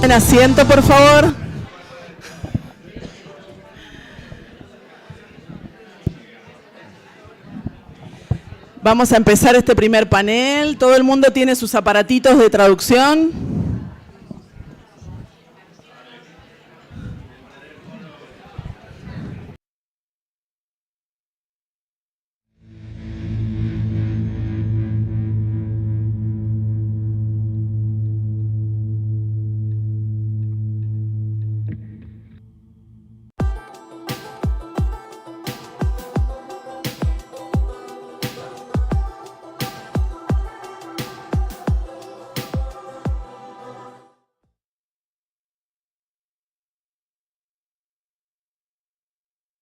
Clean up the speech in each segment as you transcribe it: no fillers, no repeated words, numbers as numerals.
En asiento, por favor. Vamos a empezar este primer panel. Todo el mundo tiene sus aparatitos de traducción.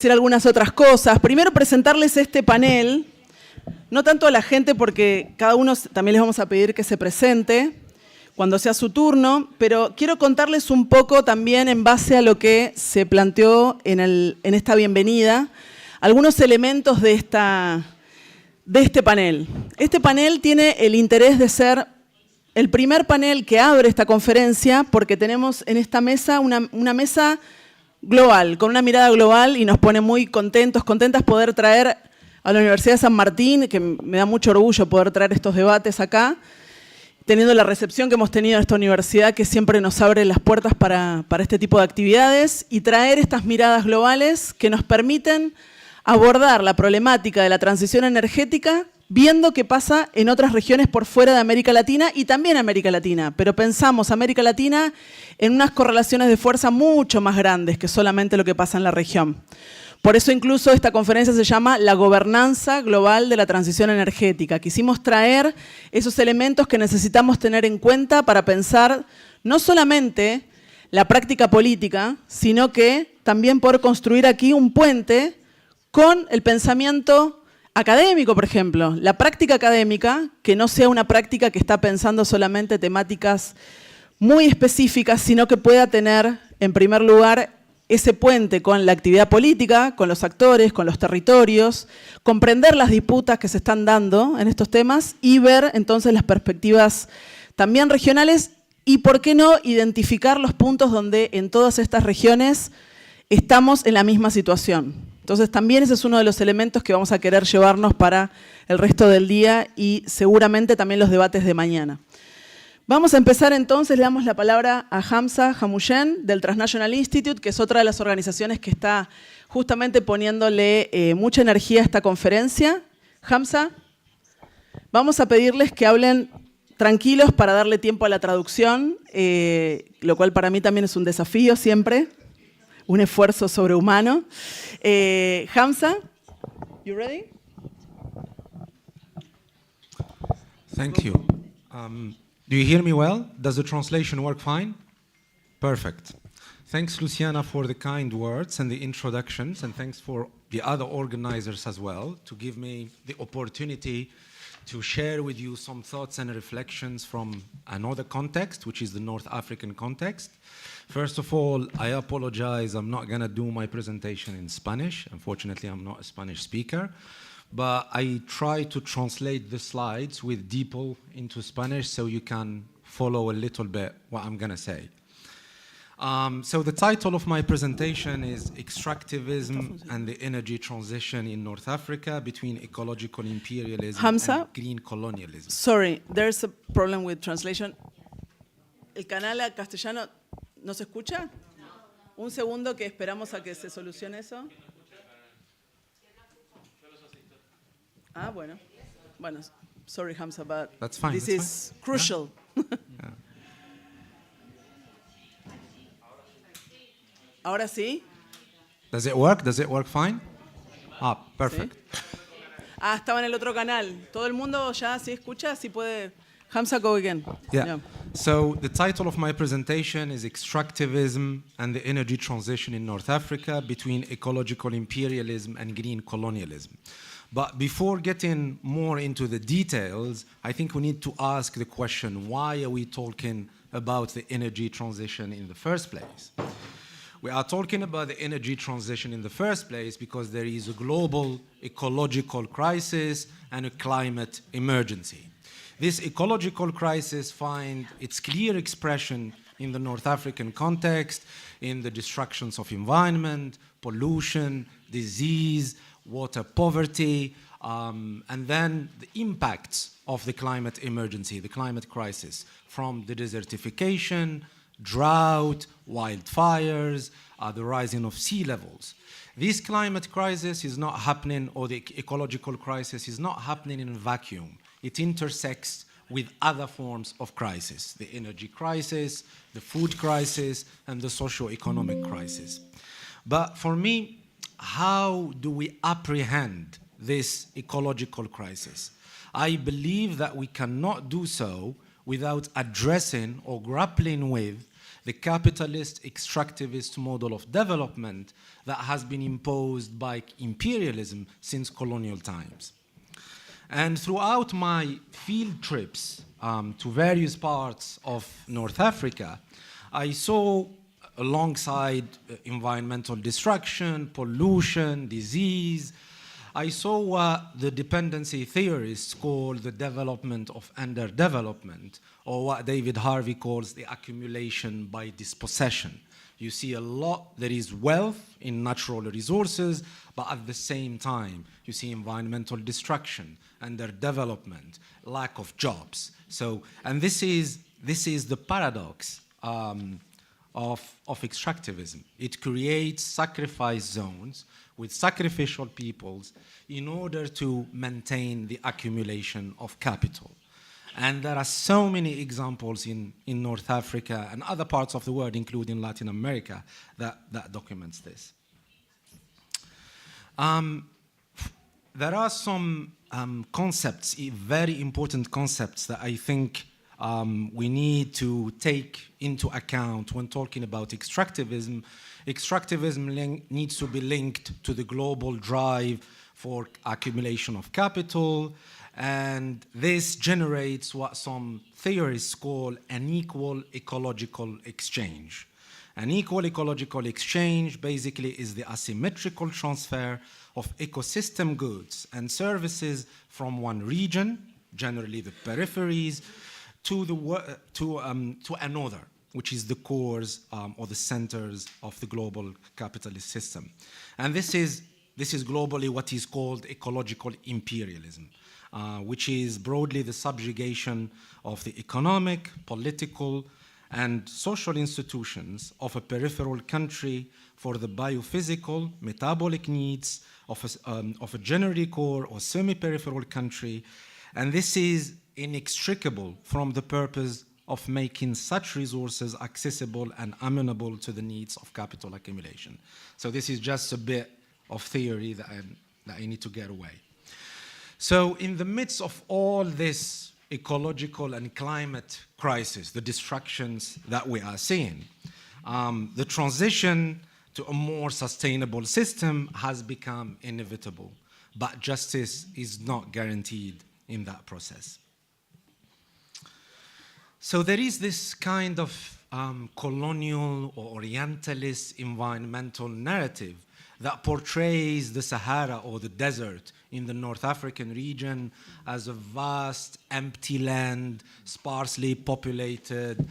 Decir algunas otras cosas. Primero presentarles este panel, no tanto a la gente porque cada uno también les vamos a pedir que se presente cuando sea su turno, pero quiero contarles un poco también en base a lo que se planteó en esta bienvenida, algunos elementos de este panel. Este panel tiene el interés de ser el primer panel que abre esta conferencia porque tenemos en esta mesa una mesa global, con una mirada global, y nos pone muy contentas poder traer a la Universidad de San Martín, que me da mucho orgullo poder traer estos debates acá, teniendo la recepción que hemos tenido en esta universidad, que siempre nos abre las puertas para este tipo de actividades, y traer estas miradas globales que nos permiten abordar la problemática de la transición energética viendo qué pasa en otras regiones por fuera de América Latina y también América Latina, pero pensamos América Latina en unas correlaciones de fuerza mucho más grandes que solamente lo que pasa en la región. Por eso incluso esta conferencia se llama La Gobernanza Global de la Transición Energética. Quisimos traer esos elementos que necesitamos tener en cuenta para pensar no solamente la práctica política, sino que también poder construir aquí un puente con el pensamiento académico, por ejemplo. La práctica académica, que no sea una práctica que está pensando solamente temáticas muy específicas, sino que pueda tener, en primer lugar, ese puente con la actividad política, con los actores, con los territorios, comprender las disputas que se están dando en estos temas y ver entonces las perspectivas también regionales y, ¿por qué no?, identificar los puntos donde en todas estas regiones estamos en la misma situación. Entonces también ese es uno de los elementos que vamos a querer llevarnos para el resto del día y seguramente también los debates de mañana. Vamos a empezar entonces, le damos la palabra a Hamza Hamouchen del Transnational Institute, que es otra de las organizaciones que está justamente poniéndole mucha energía a esta conferencia. Hamza, vamos a pedirles que hablen tranquilos para darle tiempo a la traducción, lo cual para mí también es un desafío siempre. Un esfuerzo sobrehumano. Hamza, you ready? Thank you. Do you hear me well? Does the translation work fine? Perfect. Thanks, Luciana, for the kind words and the introductions, and thanks for the other organizers as well to give me the opportunity to share with you some thoughts and reflections from another context, which is the North African context. First of all, I apologize, I'm not going to do my presentation in Spanish. Unfortunately, I'm not a Spanish speaker. But I try to translate the slides with DeepL into Spanish so you can follow a little bit what I'm going to say. So the title of my presentation is Extractivism and the Energy Transition in North Africa between Ecological Imperialism Hamza, and Green Colonialism. Sorry, there's a problem with translation. ¿El canal a castellano no se escucha? No. Un segundo que esperamos a que se solucione eso. Ah, bueno. Bueno, sorry Hamza, but that's fine, this that's is fine. Crucial. Yeah. Yeah. ¿Ahora sí? Does it work? Does it work fine? Ah, perfect. ¿Sí? Ah, estaba en el otro canal. ¿Todo el mundo ya sí escucha? ¿Sí puede? Hamza, go again. Yeah. So the title of my presentation is Extractivism and the Energy Transition in North Africa between Ecological Imperialism and Green Colonialism. But before getting more into the details, I think we need to ask the question, why are we talking about the energy transition in the first place? We are talking about the energy transition in the first place because there is a global ecological crisis and a climate emergency. This ecological crisis finds its clear expression in the North African context, in the destructions of environment, pollution, disease, water poverty, and then the impacts of the climate emergency, the climate crisis, from the desertification, drought, wildfires, the rising of sea levels. This climate crisis is not happening, or the ecological crisis is not happening in a vacuum. It intersects with other forms of crisis, the energy crisis, the food crisis, and the socio-economic crisis. But for me, how do we apprehend this ecological crisis? I believe that we cannot do so without addressing or grappling with the capitalist extractivist model of development that has been imposed by imperialism since colonial times. And throughout my field trips to various parts of North Africa, I saw, alongside environmental destruction, pollution, disease, I saw what the dependency theorists call the development of underdevelopment, or what David Harvey calls the accumulation by dispossession. You see a lot, there is wealth in natural resources, but at the same time, you see environmental destruction, underdevelopment, lack of jobs. So, and this is the paradox of extractivism. It creates sacrifice zones with sacrificial peoples in order to maintain the accumulation of capital. And there are so many examples in North Africa and other parts of the world, including Latin America, that documents this. There are some concepts, very important concepts, that I think we need to take into account when talking about extractivism. Extractivism needs to be linked to the global drive for accumulation of capital, and this generates what some theorists call an equal ecological exchange. An equal ecological exchange basically is the asymmetrical transfer of ecosystem goods and services from one region, generally the peripheries, to another, which is the cores or the centers of the global capitalist system. And this is globally what is called ecological imperialism, which is broadly the subjugation of the economic, political, and social institutions of a peripheral country for the biophysical, metabolic needs of a generally core or semi-peripheral country. And this is inextricable from the purpose of making such resources accessible and amenable to the needs of capital accumulation. So this is just a bit of theory that I need to get away. So in the midst of all this ecological and climate crisis, the destructions that we are seeing, the transition to a more sustainable system has become inevitable, but justice is not guaranteed in that process. So there is this kind of colonial or orientalist environmental narrative that portrays the Sahara or the desert in the North African region as a vast, empty land, sparsely populated,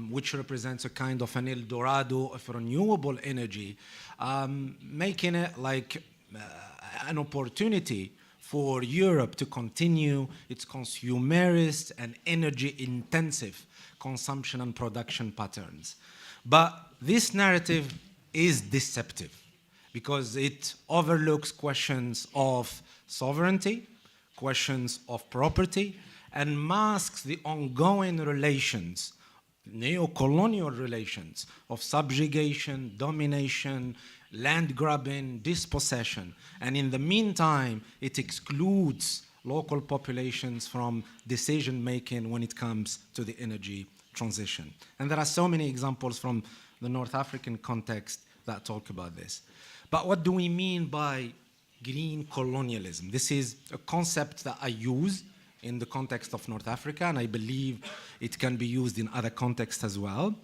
which represents a kind of an El Dorado of renewable energy, making it like an opportunity for Europe to continue its consumerist and energy-intensive consumption and production patterns. But this narrative is deceptive because it overlooks questions of sovereignty, questions of property, and masks the ongoing relations, neo-colonial relations of subjugation, domination, land grabbing, dispossession. And in the meantime, it excludes local populations from decision making when it comes to the energy transition. And there are so many examples from the North African context that talk about this. But what do we mean by green colonialism? This is a concept that I use in the context of North Africa, and I believe it can be used in other contexts as well.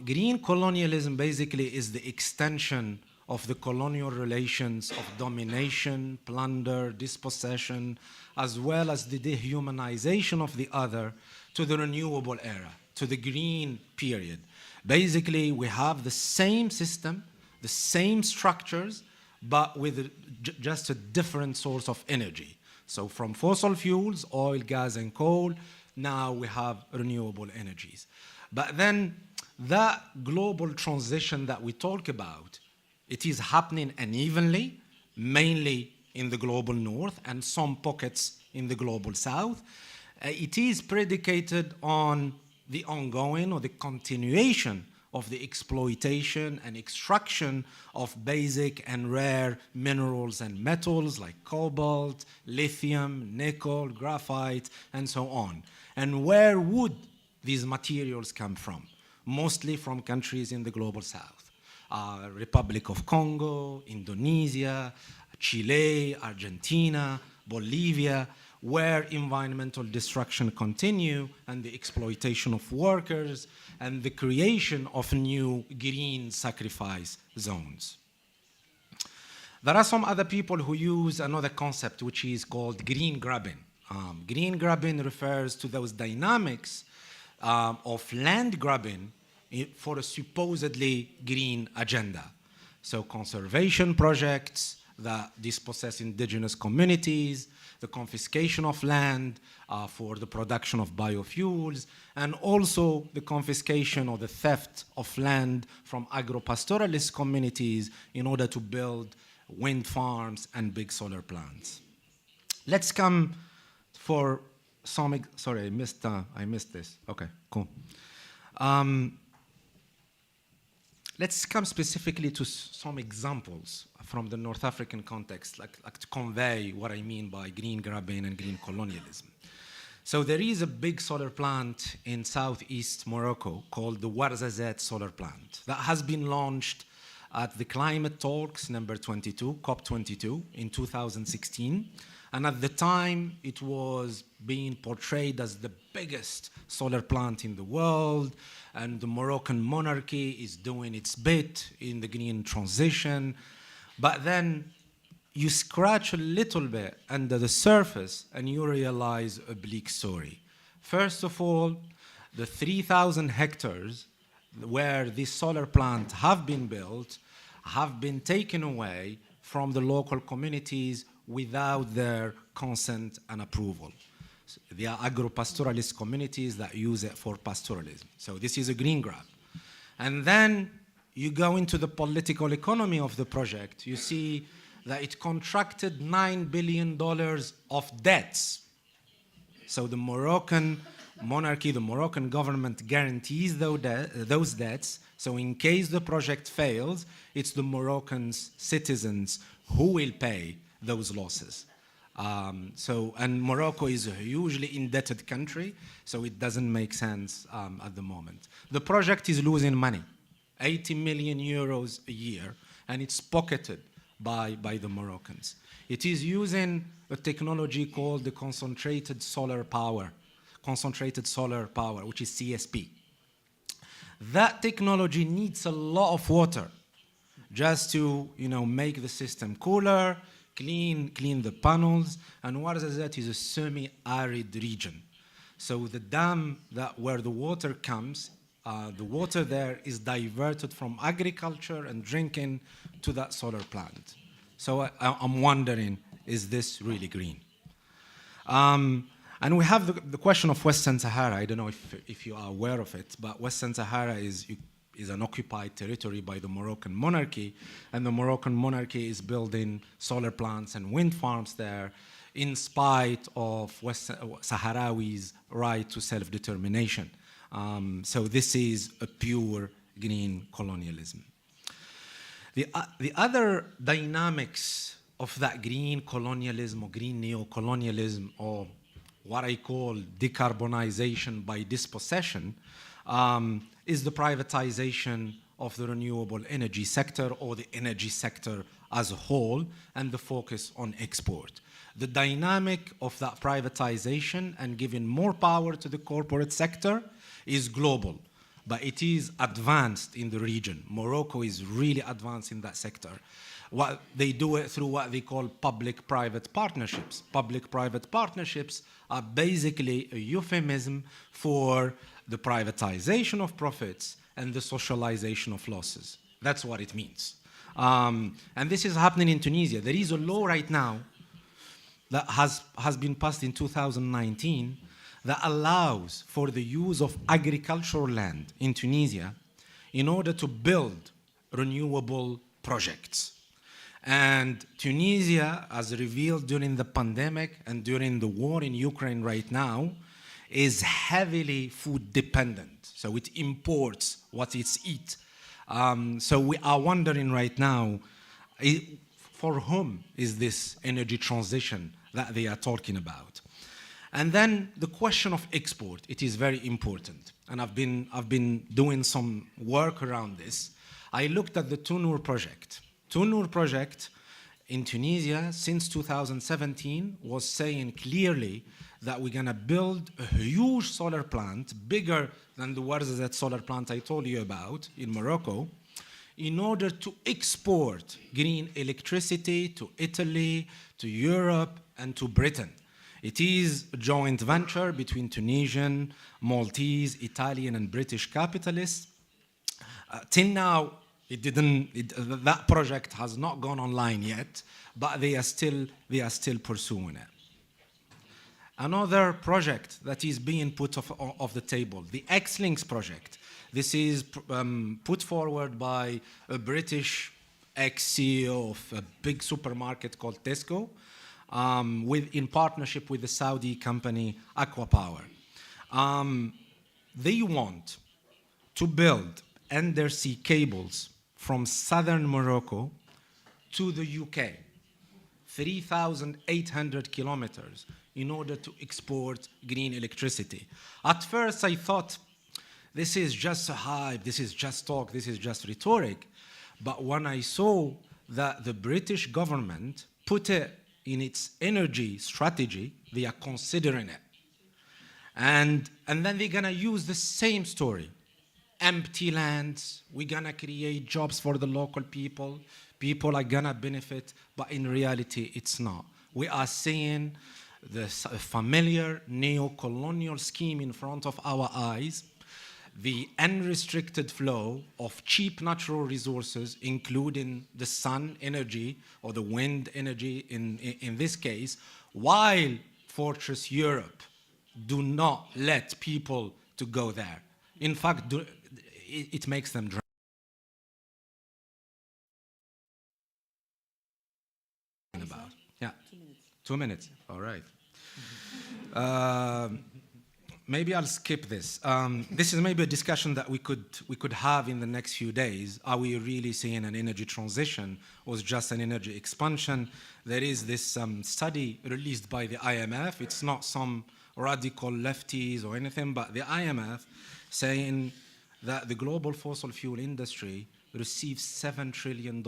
Green colonialism basically is the extension of the colonial relations of domination, plunder, dispossession, as well as the dehumanization of the other to the renewable era. to the green period. Basically, we have the same system, the same structures, but with just a different source of energy. So from fossil fuels, oil, gas, and coal, now we have renewable energies. But then that global transition that we talk about, it is happening unevenly, mainly in the global north and some pockets in the global south. It is predicated on the ongoing or the continuation of the exploitation and extraction of basic and rare minerals and metals like cobalt, lithium, nickel, graphite, and so on. And where would these materials come from? Mostly from countries in the global south. Republic of Congo, Indonesia, Chile, Argentina, Bolivia, where environmental destruction continue and the exploitation of workers and the creation of new green sacrifice zones. There are some other people who use another concept which is called green grabbing. Green grabbing refers to those dynamics of land grabbing for a supposedly green agenda. So conservation projects that dispossess indigenous communities, the confiscation of land for the production of biofuels, and also the confiscation or the theft of land from agro-pastoralist communities in order to build wind farms and big solar plants. Let's come for some, sorry, I missed this. Okay, cool. Let's come specifically to some examples from the North African context, like to convey what I mean by green grabbing and green colonialism. So there is a big solar plant in southeast Morocco called the Ouarzazate solar plant that has been launched at the climate talks number 22, COP22 in 2016. And at the time, it was being portrayed as the biggest solar plant in the world, and the Moroccan monarchy is doing its bit in the green transition. But then you scratch a little bit under the surface and you realize a bleak story. First of all, the 3,000 hectares where this solar plant have been built have been taken away from the local communities without their consent and approval. So they are agro-pastoralist communities that use it for pastoralism. So this is a green grab. And then you go into the political economy of the project. You see that it contracted $9 billion of debts. So the Moroccan monarchy, the Moroccan government guarantees those debts. So in case the project fails, it's the Moroccan citizens who will pay those losses. And Morocco is a hugely indebted country, so it doesn't make sense at the moment. The project is losing money, 80 million euros a year, and it's pocketed by the Moroccans. It is using a technology called the concentrated solar power, which is CSP. That technology needs a lot of water just to make the system cooler, clean the panels, and Ouarzazate is a semi-arid region. So the dam where the water comes, the water there is diverted from agriculture and drinking to that solar plant. So I'm wondering, is this really green? And we have the question of Western Sahara. I don't know if you are aware of it, but Western Sahara is an occupied territory by the Moroccan monarchy, and the Moroccan monarchy is building solar plants and wind farms there in spite of Sahrawis' right to self-determination. So this is a pure green colonialism. The other dynamics of that green colonialism or green neo-colonialism, or what I call decarbonization by dispossession, is the privatization of the renewable energy sector or the energy sector as a whole, and the focus on export. The dynamic of that privatization and giving more power to the corporate sector is global, but it is advanced in the region. Morocco is really advanced in that sector. They do it through what they call public-private partnerships. Public-private partnerships are basically a euphemism for the privatization of profits, and the socialization of losses. That's what it means. And this is happening in Tunisia. There is a law right now that has been passed in 2019 that allows for the use of agricultural land in Tunisia in order to build renewable projects. And Tunisia, as revealed during the pandemic and during the war in Ukraine right now, is heavily food dependent. So it imports what it eats. So we are wondering right now, for whom is this energy transition that they are talking about? And then the question of export, it is very important. And I've been doing some work around this. I looked at the Tunur project. Tunur project in Tunisia since 2017 was saying clearly that we're gonna build a huge solar plant, bigger than the Ouarzazate solar plant I told you about in Morocco, in order to export green electricity to Italy, to Europe, and to Britain. It is a joint venture between Tunisian, Maltese, Italian, and British capitalists. Till now, that project has not gone online yet, but they are still pursuing it. Another project that is being put off the table, the X-Links project. This is put forward by a British ex-CEO of a big supermarket called Tesco, in partnership with the Saudi company Aquapower. They want to build undersea cables from southern Morocco to the UK, 3,800 kilometers, in order to export green electricity. At first I thought, this is just a hype, this is just talk, this is just rhetoric. But when I saw that the British government put it in its energy strategy, they are considering it. And then they're gonna use the same story. Empty lands, we're gonna create jobs for the local people, people are gonna benefit, but in reality, it's not. We are seeing the familiar neo-colonial scheme in front of our eyes, the unrestricted flow of cheap natural resources, including the sun energy or the wind energy in this case, while Fortress Europe do not let people to go there. In fact, it makes them drown. About. Yeah, 2 minutes. All right. Maybe I'll skip this. This is maybe a discussion that we could have in the next few days. Are we really seeing an energy transition or just an energy expansion? There is this study released by the IMF. It's not some radical lefties or anything, but the IMF saying that the global fossil fuel industry receives $7 trillion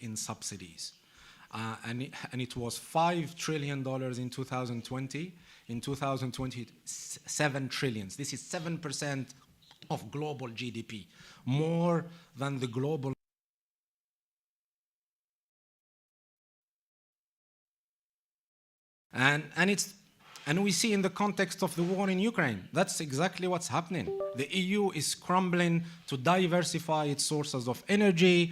in subsidies. And it was $5 trillion in 2020. In 2020, 7 trillion. This is 7% of global GDP, more than the global. And we see in the context of the war in Ukraine, that's exactly what's happening. The EU is scrambling to diversify its sources of energy.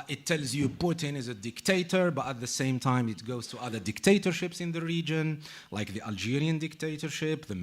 It tells you Putin is a dictator, but at the same time it goes to other dictatorships in the region, like the Algerian dictatorship, the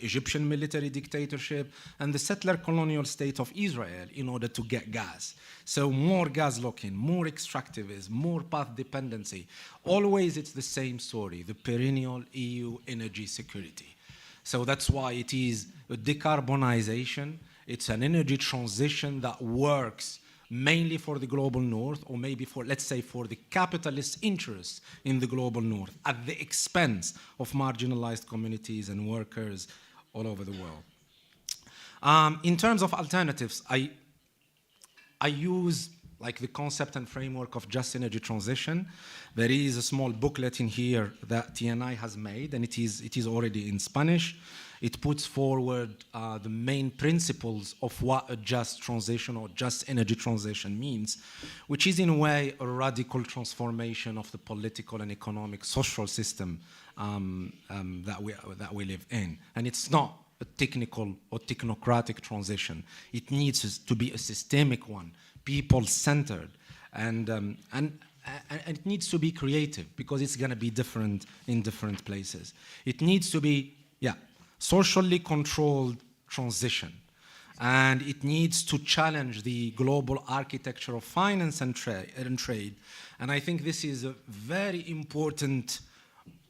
Egyptian military dictatorship, and the settler colonial state of Israel in order to get gas. So more gas lock-in, more extractivism, more path dependency. Always it's the same story, the perennial EU energy security. So that's why it is a decarbonization. It's an energy transition that works mainly for the global north, or maybe for, let's say, for the capitalist interests in the global north, at the expense of marginalized communities and workers all over the world. In terms of alternatives, I use like the concept and framework of just energy transition. There is a small booklet in here that TNI has made, and it is already in Spanish. It puts forward the main principles of what a just transition or just energy transition means, which is in a way a radical transformation of the political and economic social system that we live in. And it's not a technical or technocratic transition. It needs to be a systemic one, people-centered, and it needs to be creative because it's going to be different in different places. It needs to be, socially controlled transition. And it needs to challenge the global architecture of finance and trade. And I think this is a very important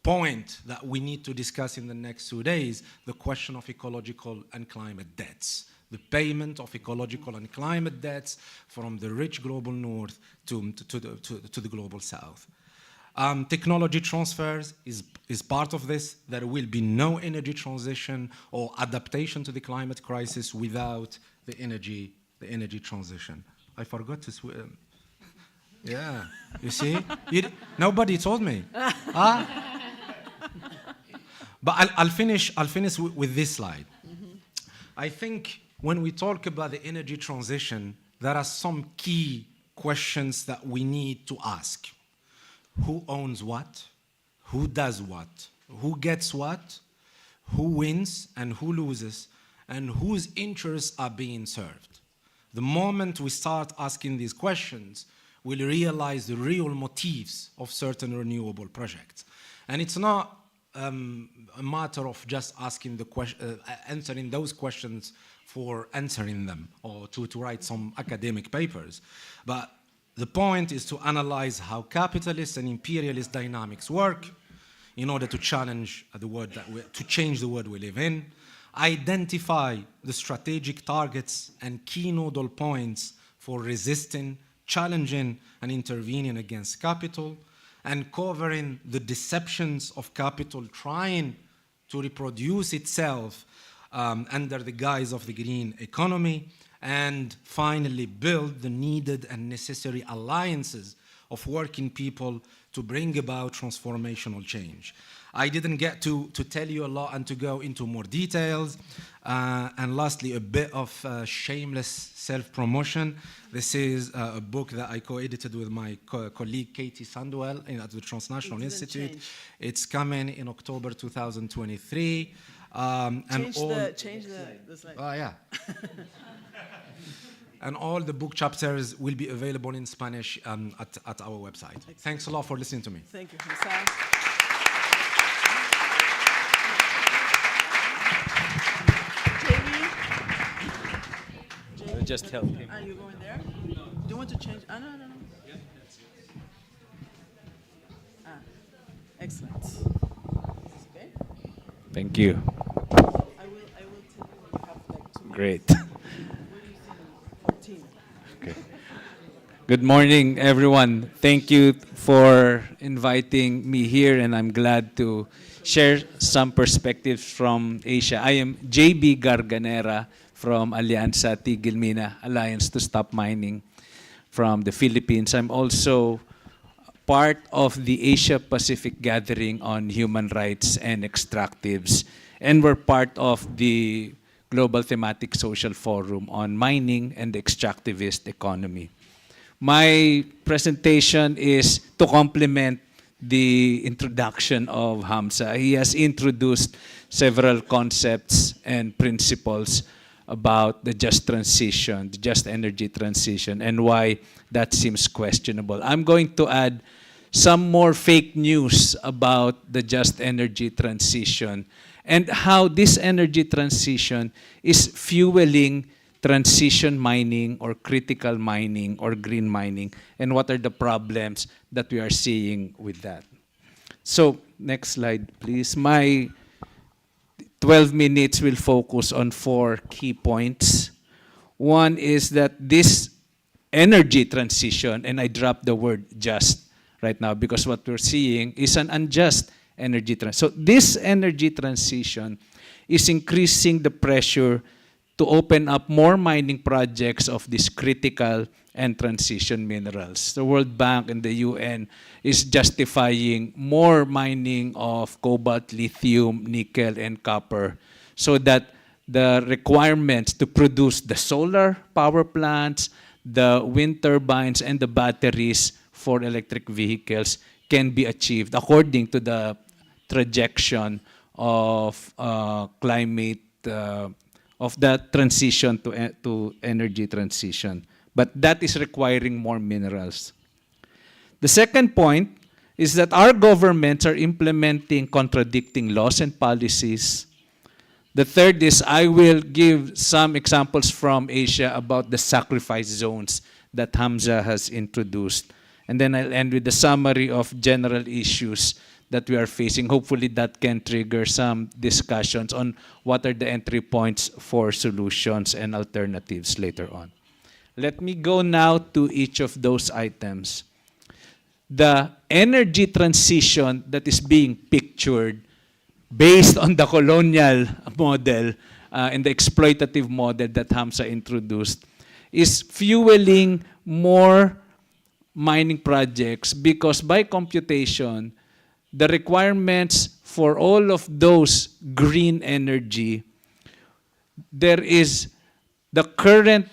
point that we need to discuss in the next 2 days, the question of ecological and climate debts, the payment of ecological and climate debts from the rich global north to the global south. Technology transfers is part of this. There will be no energy transition or adaptation to the climate crisis without the energy transition. I forgot to yeah, you see? Nobody told me. But I'll finish with this slide. I think when we talk about the energy transition, there are some key questions that we need to ask. Who owns what? Who does what? Who gets what? Who wins and who loses? And whose interests are being served? The moment we start asking these questions, we'll realize the real motives of certain renewable projects. And it's not a matter of just asking answering those questions for answering them or to write some academic papers. But the point is to analyze how capitalist and imperialist dynamics work in order to challenge to change the world we live in, identify the strategic targets and key nodal points for resisting, challenging, and intervening against capital, and covering the deceptions of capital trying to reproduce itself under the guise of the green economy, and finally build the needed and necessary alliances of working people to bring about transformational change. I didn't get to tell you a lot and to go into more details. And lastly, a bit of shameless self-promotion. This is a book that I co-edited with my colleague Katie Sandwell at the Transnational Institute. It's coming in October 2023. Change the slide. Oh, yeah. And all the book chapters will be available in Spanish at our website. Excellent. Thanks a lot for listening to me. Thank you. JB? I'll just help him. Are you going there? Do you want to change? No. Excellent. Okay. Thank you. I will tell you when you have like 2 minutes. Great. Where do you see them? 14. Okay. Good morning, everyone. Thank you for inviting me here, and I'm glad to share some perspectives from Asia. I am JB Garganera from Alianza Tigil-Mina, Alliance to Stop Mining from the Philippines. I'm also part of the Asia-Pacific Gathering on Human Rights and Extractives, and we're part of the Global Thematic Social Forum on Mining and the Extractivist Economy. My presentation is to complement the introduction of Hamza. He has introduced several concepts and principles about the just transition, the just energy transition, and why that seems questionable. I'm going to add some more fake news about the just energy transition and how this energy transition is fueling transition mining or critical mining or green mining, and what are the problems that we are seeing with that. So, next slide, please. My 12 minutes will focus on 4 key points. One is that this energy transition, and I dropped the word just right now because what we're seeing is an unjust energy transition. So this energy transition is increasing the pressure to open up more mining projects of these critical and transition minerals. The World Bank and the UN is justifying more mining of cobalt, lithium, nickel, and copper so that the requirements to produce the solar power plants, the wind turbines, and the batteries for electric vehicles can be achieved according to the projection of climate of that transition to energy transition. But that is requiring more minerals. The second point is that our governments are implementing contradicting laws and policies. The third is I will give some examples from Asia about the sacrifice zones that Hamza has introduced. And then I'll end with the summary of general issues that we are facing. Hopefully that can trigger some discussions on what are the entry points for solutions and alternatives later on. Let me go now to each of those items. The energy transition that is being pictured based on the colonial model and the exploitative model that Hamza introduced is fueling more mining projects because by computation, the requirements for all of those green energy, there is the current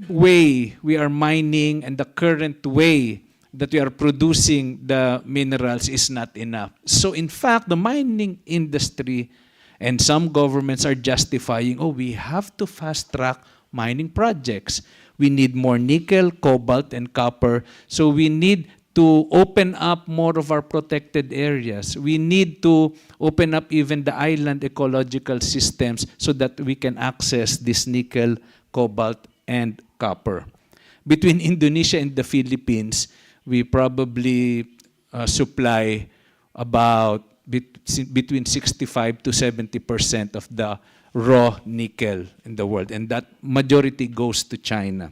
way we are mining and the current way that we are producing the minerals is not enough. So in fact, the mining industry and some governments are justifying, oh, we have to fast track mining projects. We need more nickel, cobalt, and copper. So we need to open up more of our protected areas. We need to open up even the island ecological systems so that we can access this nickel, cobalt, and copper. Between Indonesia and the Philippines, we probably supply about between 65 to 70% of the raw nickel in the world, and that majority goes to China.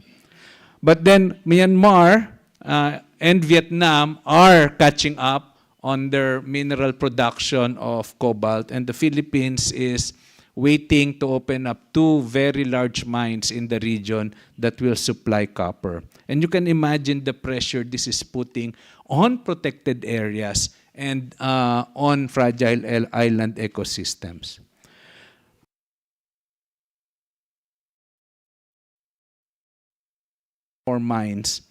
But then Myanmar and Vietnam are catching up on their mineral production of cobalt, and the Philippines is waiting to open up 2 very large mines in the region that will supply copper. And you can imagine the pressure this is putting on protected areas and on fragile island ecosystems. More mines.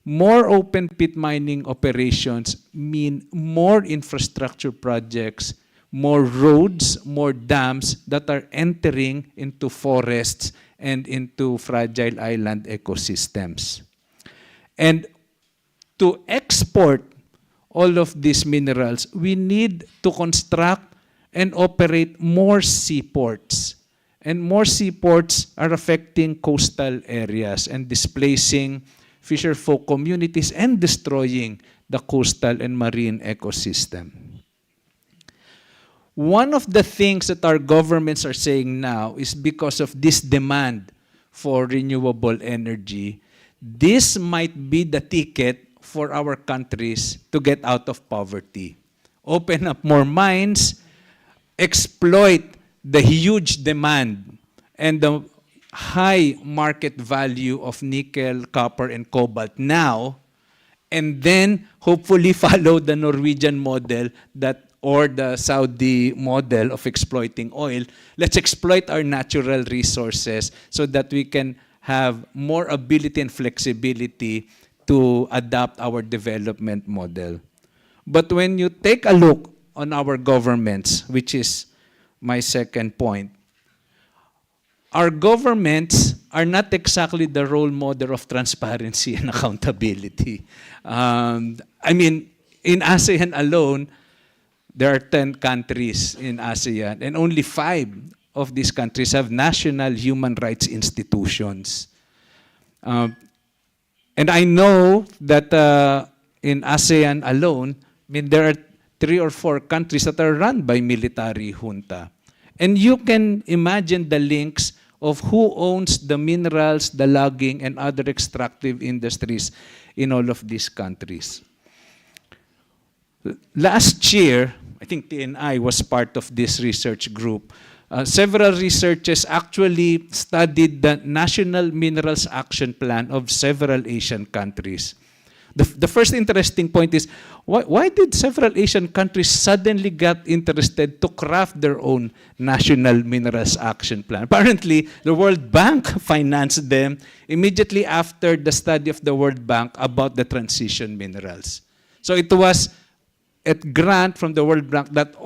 More open pit mining operations mean more infrastructure projects, more roads, more dams that are entering into forests and into fragile island ecosystems. And to export all of these minerals, we need to construct and operate more seaports. And more seaports are affecting coastal areas and displacing fisherfolk communities and destroying the coastal and marine ecosystem. One of the things that our governments are saying now is because of this demand for renewable energy, this might be the ticket for our countries to get out of poverty. Open up more mines, exploit the huge demand and the high market value of nickel, copper, and cobalt now, and then hopefully follow the Norwegian model or the Saudi model of exploiting oil. Let's exploit our natural resources so that we can have more ability and flexibility to adapt our development model. But when you take a look on our governments, which is my second point, our governments are not exactly the role model of transparency and accountability. I mean, in ASEAN alone, there are 10 countries in ASEAN, and only 5 of these countries have national human rights institutions. And I know that in ASEAN alone, I mean, there are 3 or 4 countries that are run by military junta. And you can imagine the links of who owns the minerals, the logging, and other extractive industries in all of these countries. Last year, I think TNI was part of this research group. Several researchers actually studied the National Minerals Action Plan of several Asian countries. The first interesting point is, why did several Asian countries suddenly get interested to craft their own National Minerals Action Plan? Apparently, the World Bank financed them immediately after the study of the World Bank about the transition minerals. So it was at grant from the World Bank that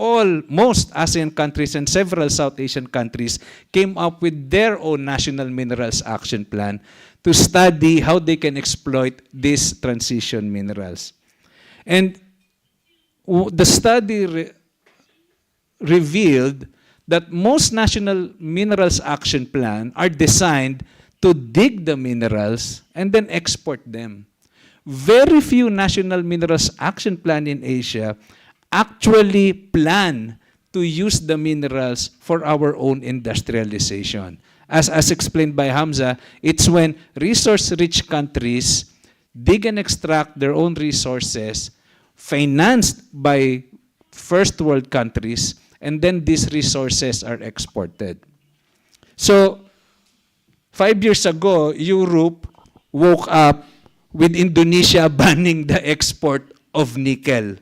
most ASEAN countries and several South Asian countries came up with their own National Minerals Action Plan to study how they can exploit these transition minerals. And the study revealed that most National Minerals Action Plan are designed to dig the minerals and then export them. Very few National Minerals Action Plan in Asia actually plan to use the minerals for our own industrialization. As explained by Hamza, it's when resource-rich countries dig and extract their own resources, financed by first world countries, and then these resources are exported. So, 5 years ago, Europe woke up with Indonesia banning the export of nickel.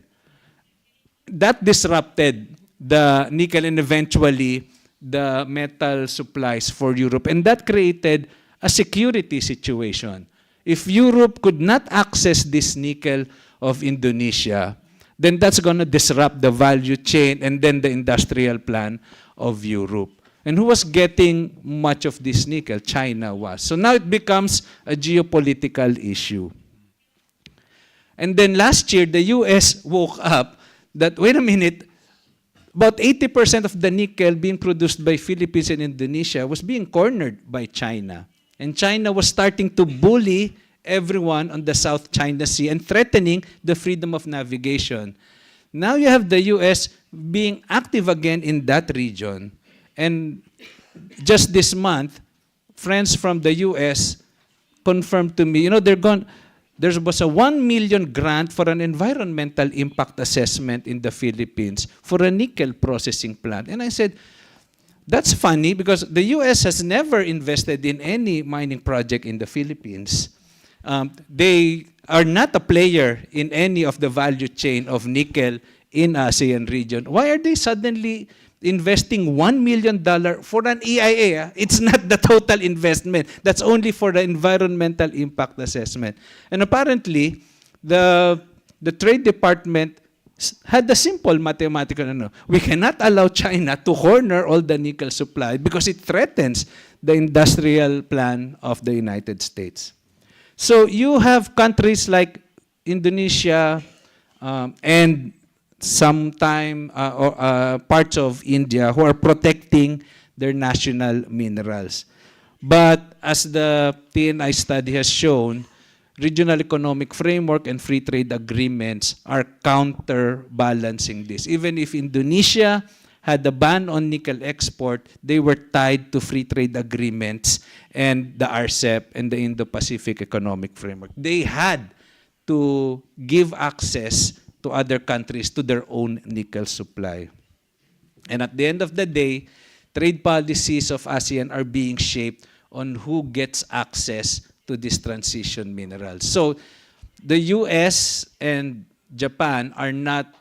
That disrupted the nickel and eventually the metal supplies for Europe. And that created a security situation. If Europe could not access this nickel of Indonesia, then that's going to disrupt the value chain and then the industrial plan of Europe. And who was getting much of this nickel? China was. So now it becomes a geopolitical issue. And then last year, the US woke up that, wait a minute, about 80% of the nickel being produced by Philippines and Indonesia was being cornered by China. And China was starting to bully everyone on the South China Sea and threatening the freedom of navigation. Now you have the US being active again in that region. And just this month, friends from the US confirmed to me, there was a 1 million grant for an environmental impact assessment in the Philippines for a nickel processing plant. And I said, that's funny because the US has never invested in any mining project in the Philippines. They are not a player in any of the value chain of nickel in ASEAN region. Why are they suddenly investing $1 million for an EIA? It's not the total investment. That's only for the environmental impact assessment. And apparently, the Trade Department had a simple mathematical, we cannot allow China to corner all the nickel supply because it threatens the industrial plan of the United States. So you have countries like Indonesia and parts of India who are protecting their national minerals. But as the TNI study has shown, regional economic framework and free trade agreements are counterbalancing this. Even if Indonesia had a ban on nickel export, they were tied to free trade agreements and the RCEP and the Indo-Pacific Economic Framework. They had to give access to other countries to their own nickel supply. And at the end of the day, trade policies of ASEAN are being shaped on who gets access to these transition minerals. So the US and Japan are not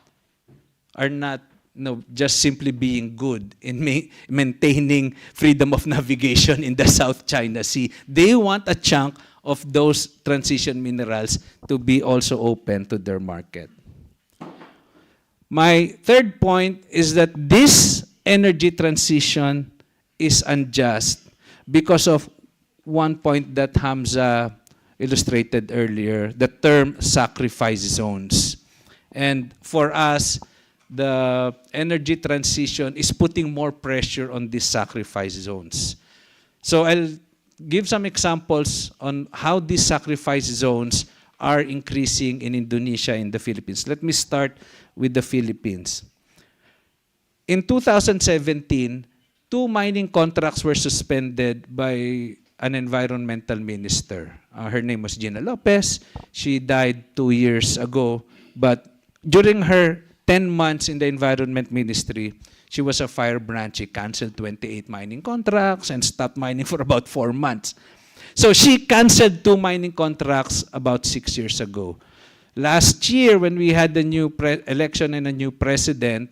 just simply being good in maintaining freedom of navigation in the South China Sea. They want a chunk of those transition minerals to be also open to their market. My third point is that this energy transition is unjust because of one point that Hamza illustrated earlier, the term sacrifice zones. And for us, the energy transition is putting more pressure on these sacrifice zones. So I'll give some examples on how these sacrifice zones are increasing in Indonesia and the Philippines. Let me start with the Philippines. In 2017, 2 mining contracts were suspended by an environmental minister. Her name was Gina Lopez. She died 2 years ago. But during her 10 months in the environment ministry, she was a firebrand. She canceled 28 mining contracts and stopped mining for about 4 months. So she canceled 2 mining contracts about 6 years ago. Last year, when we had the new election and a new president,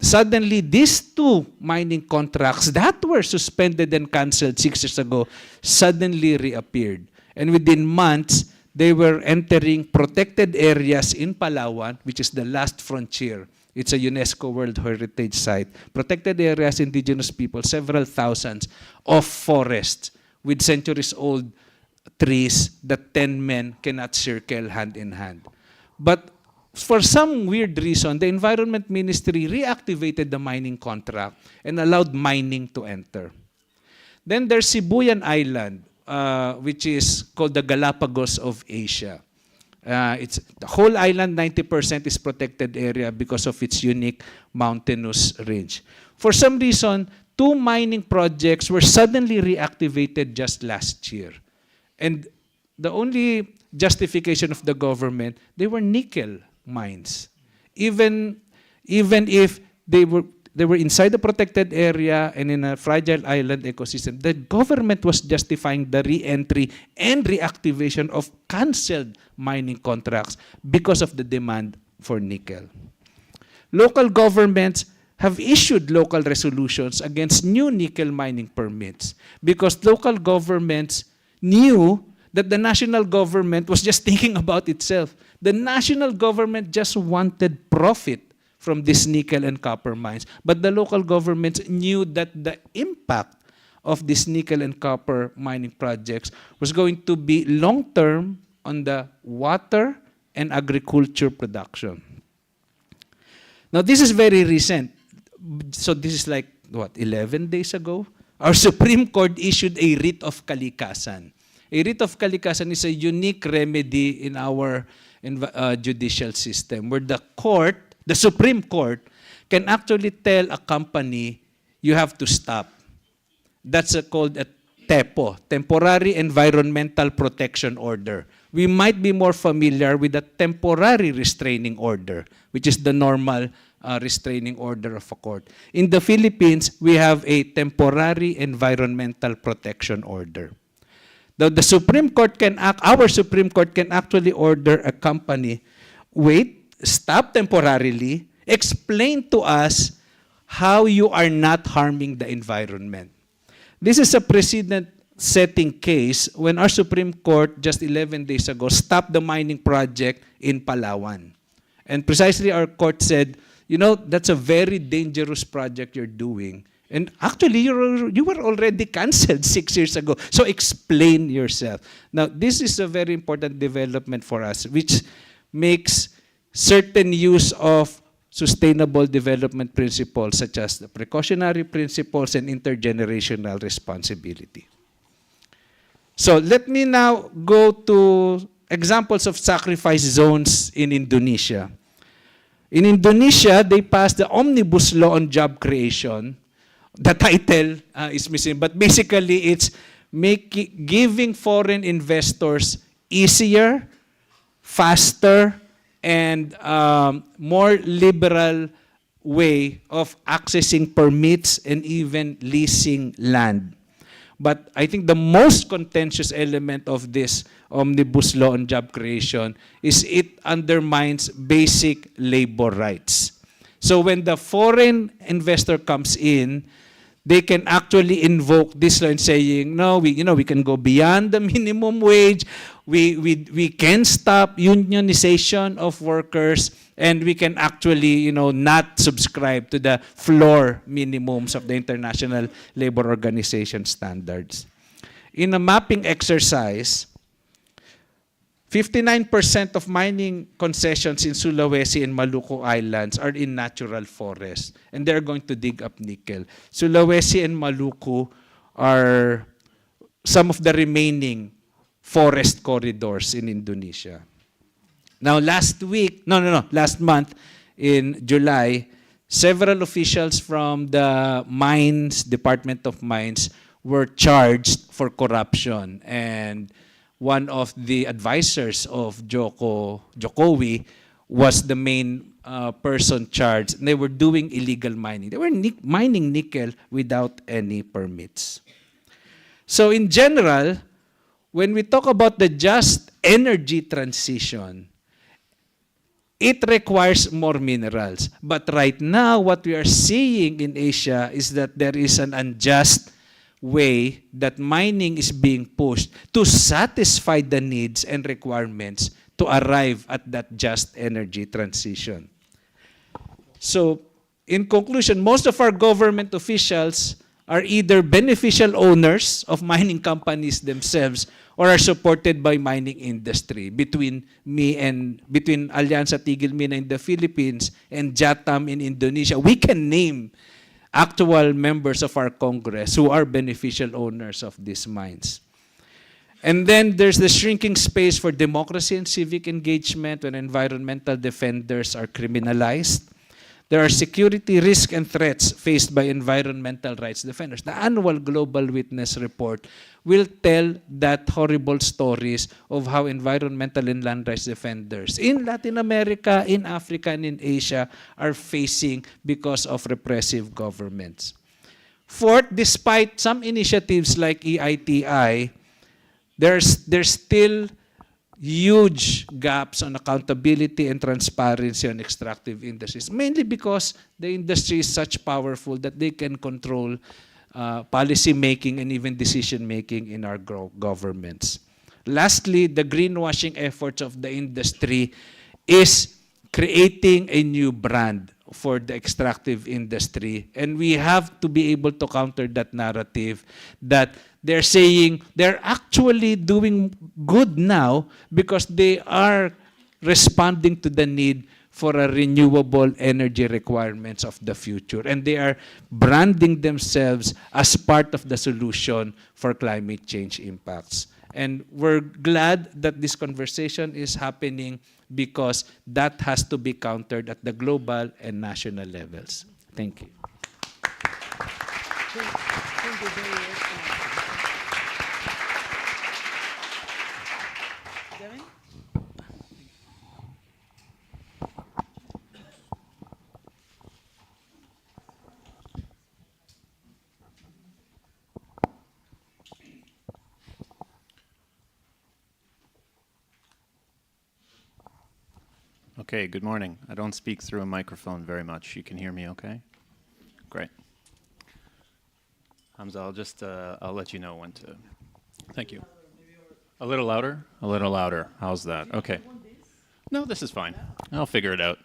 suddenly these 2 mining contracts that were suspended and canceled 6 years ago suddenly reappeared. And within months, they were entering protected areas in Palawan, which is the last frontier. It's a UNESCO World Heritage Site. Protected areas, indigenous people, several thousands of forests with centuries-old trees that 10 men cannot circle hand in hand. But for some weird reason, the Environment Ministry reactivated the mining contract and allowed mining to enter. Then there's Sibuyan Island, which is called the Galapagos of Asia. It's the whole island, 90% is protected area because of its unique mountainous range. For some reason, 2 mining projects were suddenly reactivated just last year. And the only justification of the government, they were nickel mines. Even if they were inside the protected area and in a fragile island ecosystem, the government was justifying the re-entry and reactivation of canceled mining contracts because of the demand for nickel. Local governments have issued local resolutions against new nickel mining permits because local governments knew that the national government was just thinking about itself. The national government just wanted profit from these nickel and copper mines. But the local governments knew that the impact of these nickel and copper mining projects was going to be long-term on the water and agriculture production. Now, this is very recent. So this is like, 11 days ago? Our Supreme Court issued a writ of kalikasan. A writ of kalikasan is a unique remedy in our judicial system where the Supreme Court can actually tell a company, you have to stop. That's called a TEPO, Temporary Environmental Protection Order. We might be more familiar with the temporary restraining order, which is the normal restraining order of a court. In the Philippines, we have a temporary environmental protection order. The Supreme Court our Supreme Court can actually order a company, wait, stop temporarily, explain to us how you are not harming the environment. This is a precedent-setting case when our Supreme Court just 11 days ago stopped the mining project in Palawan. And precisely our court said, that's a very dangerous project you're doing. And actually, you were already canceled 6 years ago. So explain yourself. Now, this is a very important development for us, which makes certain use of sustainable development principles, such as the precautionary principles and intergenerational responsibility. So let me now go to examples of sacrifice zones in Indonesia. In Indonesia, they passed the Omnibus Law on Job Creation. The title is missing, but basically it's giving foreign investors easier, faster, and more liberal way of accessing permits and even leasing land. But I think the most contentious element of this Omnibus Law on Job Creation is it undermines basic labor rights. So when the foreign investor comes in, they can actually invoke this law in saying, no, we can go beyond the minimum wage, we can stop unionization of workers, and we can actually, not subscribe to the floor minimums of the International Labor Organization standards. In a mapping exercise, 59% of mining concessions in Sulawesi and Maluku Islands are in natural forests, and they're going to dig up nickel. Sulawesi and Maluku are some of the remaining forest corridors in Indonesia. Now, last month in July, several officials from the Department of Mines were charged for corruption, and one of the advisors of Jokowi was the main person charged. And they were doing illegal mining. They were mining nickel without any permits. So in general, when we talk about the just energy transition, it requires more minerals. But right now, what we are seeing in Asia is that there is an unjust way that mining is being pushed to satisfy the needs and requirements to arrive at that just energy transition. So, in conclusion, most of our government officials are either beneficial owners of mining companies themselves or are supported by mining industry. Between Alyansa Tigil Mina in the Philippines and Jatam in Indonesia, we can name actual members of our Congress who are beneficial owners of these mines. And then there's the shrinking space for democracy and civic engagement when environmental defenders are criminalized. There are security risks and threats faced by environmental rights defenders. The annual Global Witness report will tell that horrible stories of how environmental and land rights defenders in Latin America, in Africa, and in Asia are facing because of repressive governments. Fourth, despite some initiatives like EITI, there's still huge gaps on accountability and transparency on extractive industries, mainly because the industry is such powerful that they can control policy making and even decision making in our governments. Lastly, the greenwashing efforts of the industry is creating a new brand for the extractive industry, and we have to be able to counter that narrative that they're saying they're actually doing good now because they are responding to the need for a renewable energy requirements of the future. And they are branding themselves as part of the solution for climate change impacts. And we're glad that this conversation is happening because that has to be countered at the global and national levels. Thank you. Thank you very much. Devin? Okay, good morning. I don't speak through a microphone very much. You can hear me okay? Great. Hamza, I'll let you know when to. Thank you. A little louder? A little louder. How's that? Okay. No, this is fine. I'll figure it out.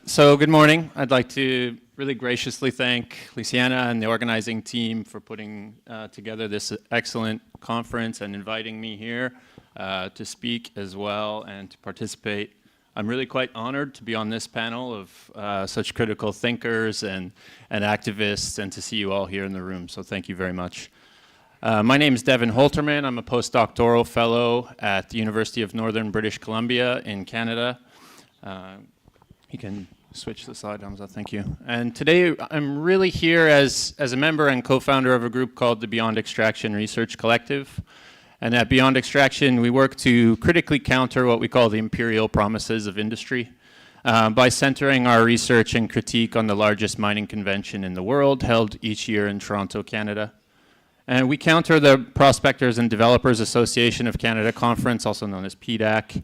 So good morning. I'd like to really graciously thank Luciana and the organizing team for putting together this excellent conference and inviting me here to speak as well and to participate. I'm really quite honored to be on this panel of such critical thinkers and activists and to see you all here in the room, so thank you very much. My name is Devin Holterman. I'm a postdoctoral fellow at the University of Northern British Columbia in Canada. You can switch the slide, Hamza, thank you. And today I'm really here as a member and co-founder of a group called the Beyond Extraction Research Collective. And at Beyond Extraction, we work to critically counter what we call the imperial promises of industry by centering our research and critique on the largest mining convention in the world, held each year in Toronto, Canada. And we counter the Prospectors and Developers Association of Canada Conference, also known as PDAC,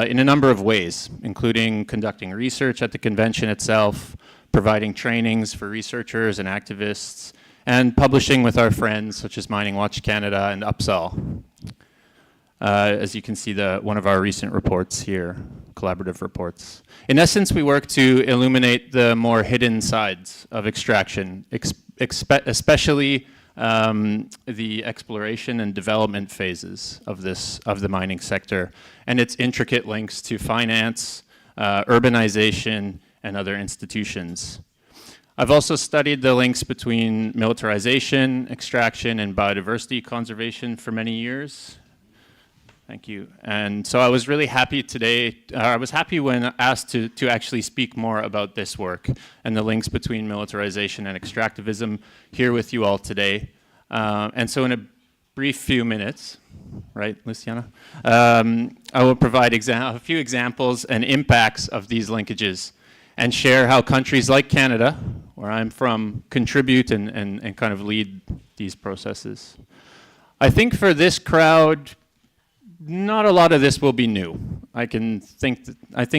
in a number of ways, including conducting research at the convention itself, providing trainings for researchers and activists, and publishing with our friends such as Mining Watch Canada and Upsal. As you can see, one of our recent reports here, collaborative reports. In essence, we work to illuminate the more hidden sides of extraction, especially the exploration and development phases of the mining sector and its intricate links to finance, urbanization, and other institutions. I've also studied the links between militarization, extraction, and biodiversity conservation for many years. Thank you. And so I was really happy today, I was happy when asked to actually speak more about this work and the links between militarization and extractivism here with you all today. And so in a brief few minutes, right, Luciana? I will provide a few examples and impacts of these linkages and share how countries like Canada, where I'm from, contribute and kind of lead these processes. I think for this crowd, not a lot of this will be new. I think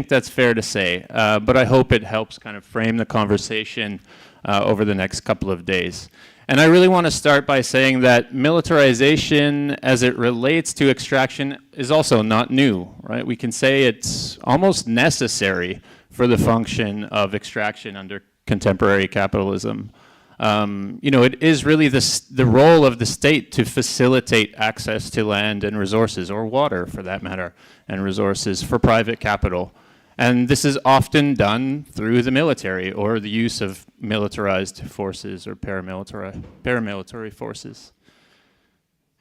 that's fair to say, but I hope it helps kind of frame the conversation over the next couple of days. And I really want to start by saying that militarization as it relates to extraction is also not new, right? We can say it's almost necessary for the function of extraction under contemporary capitalism. It is really the role of the state to facilitate access to land and resources, or water for that matter, and resources for private capital. And this is often done through the military or the use of militarized forces or paramilitary forces.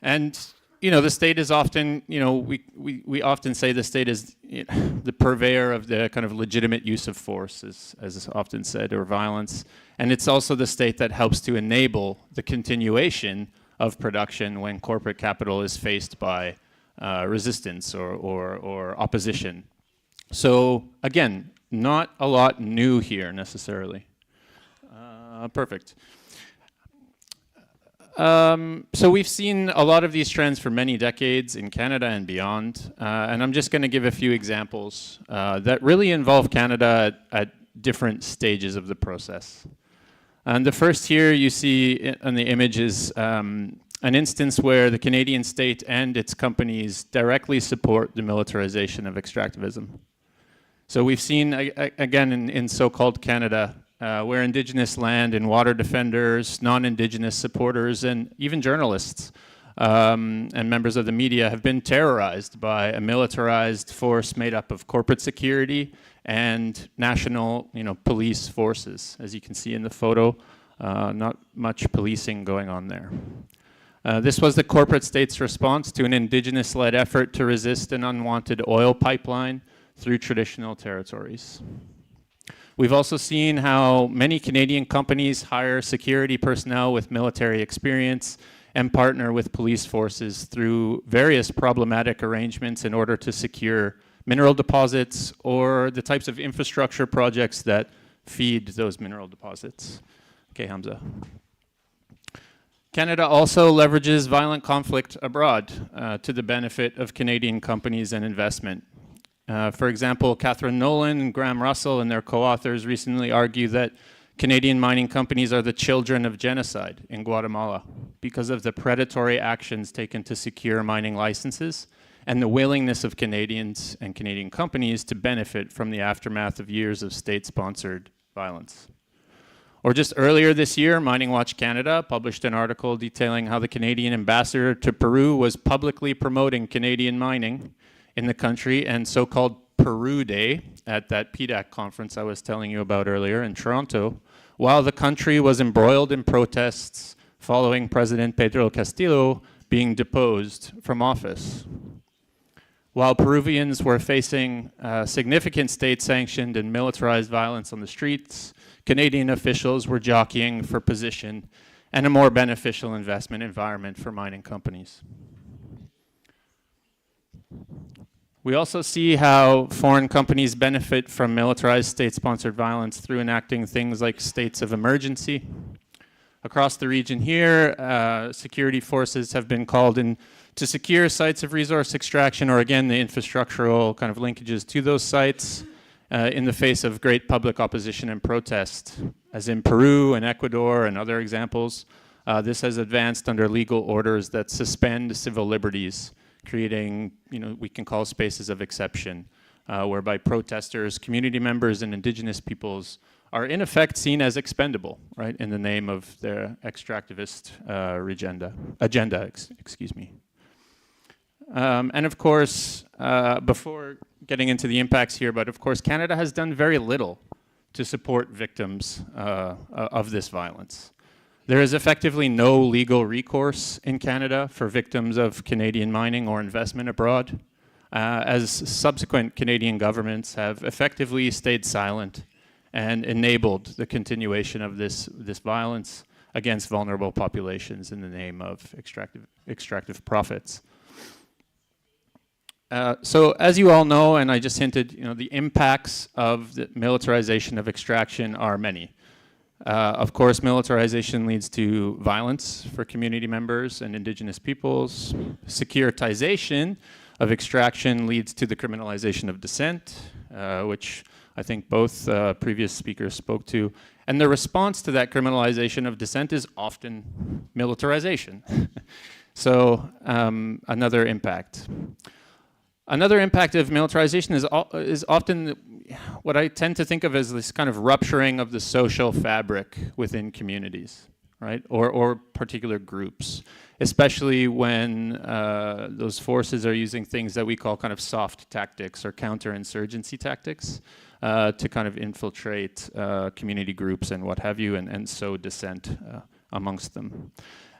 And, the state is often, we often say the state is the purveyor of the kind of legitimate use of force, as is often said, or violence. And it's also the state that helps to enable the continuation of production when corporate capital is faced by resistance or opposition. So again, not a lot new here necessarily. Perfect. So we've seen a lot of these trends for many decades in Canada and beyond, and I'm just going to give a few examples that really involve Canada at different stages of the process. And the first here you see on the image is an instance where the Canadian state and its companies directly support the militarization of extractivism. So we've seen, again, in so-called Canada, where Indigenous land and water defenders, non-Indigenous supporters, and even journalists and members of the media have been terrorized by a militarized force made up of corporate security and national, police forces. As you can see in the photo, not much policing going on there. This was the corporate state's response to an Indigenous-led effort to resist an unwanted oil pipeline through traditional territories. We've also seen how many Canadian companies hire security personnel with military experience and partner with police forces through various problematic arrangements in order to secure mineral deposits or the types of infrastructure projects that feed those mineral deposits. Okay, Hamza. Canada also leverages violent conflict abroad to the benefit of Canadian companies and investment. For example, Catherine Nolan and Graham Russell and their co-authors recently argued that Canadian mining companies are the children of genocide in Guatemala because of the predatory actions taken to secure mining licenses and the willingness of Canadians and Canadian companies to benefit from the aftermath of years of state-sponsored violence. Or just earlier this year, Mining Watch Canada published an article detailing how the Canadian ambassador to Peru was publicly promoting Canadian mining in the country, and so-called Peru Day at that PDAC conference I was telling you about earlier in Toronto, while the country was embroiled in protests following President Pedro Castillo being deposed from office. While Peruvians were facing significant state-sanctioned and militarized violence on the streets, Canadian officials were jockeying for position and a more beneficial investment environment for mining companies. We also see how foreign companies benefit from militarized state-sponsored violence through enacting things like states of emergency. Across the region here, security forces have been called in to secure sites of resource extraction, or again, the infrastructural kind of linkages to those sites in the face of great public opposition and protest. As in Peru and Ecuador and other examples, this has advanced under legal orders that suspend civil liberties, creating, we can call spaces of exception, whereby protesters, community members, and Indigenous peoples are in effect seen as expendable, right, in the name of their extractivist agenda. And of course, before getting into the impacts here, but of course, Canada has done very little to support victims of this violence. There is effectively no legal recourse in Canada for victims of Canadian mining or investment abroad, as subsequent Canadian governments have effectively stayed silent and enabled the continuation of this violence against vulnerable populations in the name of extractive profits. So as you all know, and I just hinted, the impacts of the militarization of extraction are many. Of course, militarization leads to violence for community members and Indigenous peoples. Securitization of extraction leads to the criminalization of dissent, which I think both previous speakers spoke to. And the response to that criminalization of dissent is often militarization. So another impact. Another impact of militarization is often what I tend to think of as this kind of rupturing of the social fabric within communities, right? Or particular groups, especially when those forces are using things that we call kind of soft tactics or counterinsurgency tactics to kind of infiltrate community groups and what have you, and sow dissent amongst them.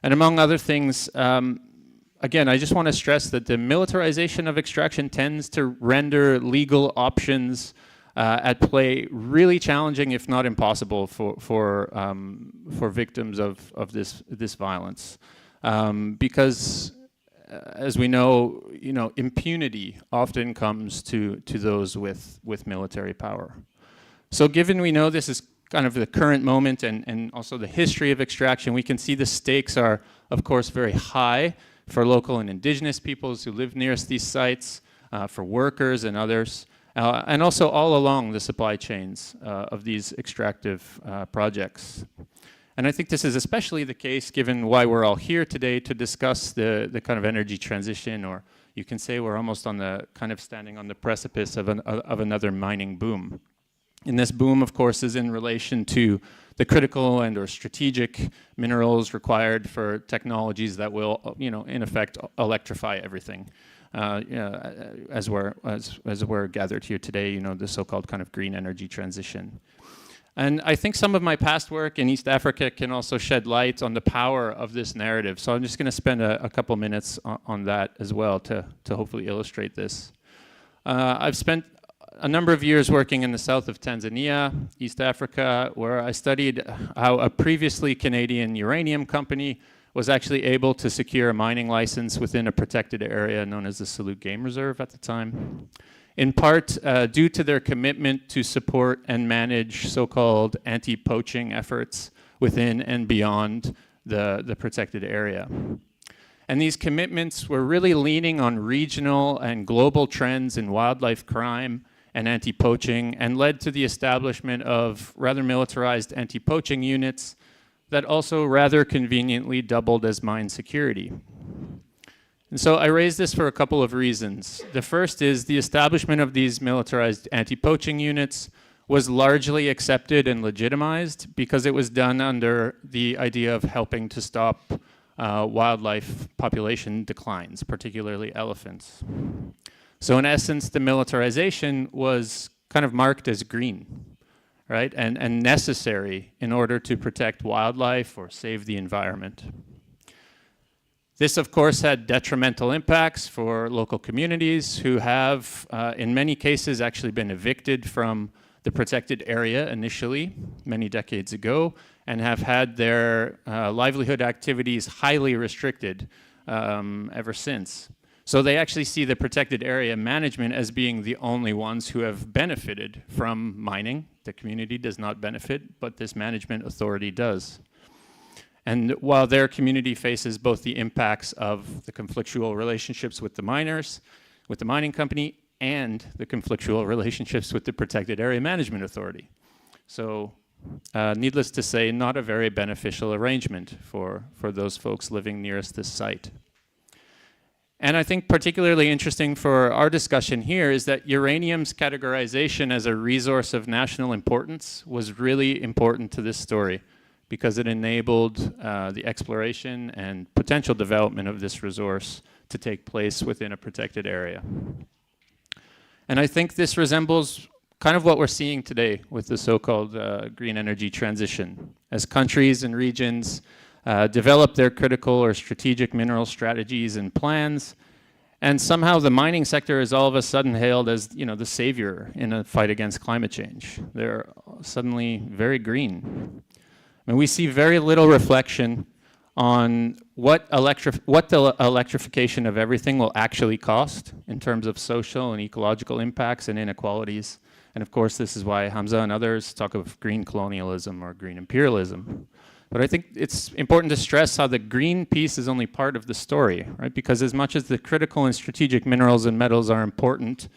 And among other things, again, I just want to stress that the militarization of extraction tends to render legal options at play really challenging, if not impossible, for victims of this violence, because, as we know, impunity often comes to those with military power. So, given we know this is kind of the current moment and also the history of extraction, we can see the stakes are, of course, very high for local and indigenous peoples who live nearest these sites, for workers and others, and also all along the supply chains of these extractive projects. And I think this is especially the case given why we're all here today to discuss the kind of energy transition, or you can say we're almost on the kind of standing on the precipice of another mining boom. And this boom, of course, is in relation to the critical and or strategic minerals required for technologies that will, in effect, electrify everything. As we're gathered here today, the so-called kind of green energy transition. And I think some of my past work in East Africa can also shed light on the power of this narrative. So I'm just going to spend a couple minutes on that as well to hopefully illustrate this. I've spent a number of years working in the south of Tanzania, East Africa, where I studied how a previously Canadian uranium company was actually able to secure a mining license within a protected area known as the Salute Game Reserve at the time, in part due to their commitment to support and manage so-called anti-poaching efforts within and beyond the protected area. And these commitments were really leaning on regional and global trends in wildlife crime and anti-poaching, and led to the establishment of rather militarized anti-poaching units that also rather conveniently doubled as mine security. And so I raise this for a couple of reasons. The first is the establishment of these militarized anti-poaching units was largely accepted and legitimized because it was done under the idea of helping to stop wildlife population declines, particularly elephants. So in essence, the militarization was kind of marked as green, right? And necessary in order to protect wildlife or save the environment. This, of course, had detrimental impacts for local communities who have, in many cases, actually been evicted from the protected area initially, many decades ago, and have had their livelihood activities highly restricted ever since. So they actually see the protected area management as being the only ones who have benefited from mining. The community does not benefit, but this management authority does. And while their community faces both the impacts of the conflictual relationships with the miners, with the mining company, and the conflictual relationships with the protected area management authority. So needless to say, not a very beneficial arrangement for those folks living nearest this site. And I think particularly interesting for our discussion here is that uranium's categorization as a resource of national importance was really important to this story because it enabled the exploration and potential development of this resource to take place within a protected area. And I think this resembles kind of what we're seeing today with the so-called green energy transition. As countries and regions develop their critical or strategic mineral strategies and plans, and somehow the mining sector is all of a sudden hailed as, the savior in a fight against climate change. They're suddenly very green. And we see very little reflection on what the electrification of everything will actually cost in terms of social and ecological impacts and inequalities. And of course, this is why Hamza and others talk of green colonialism or green imperialism. But I think it's important to stress how the green piece is only part of the story, right? Because as much as the critical and strategic minerals and metals are important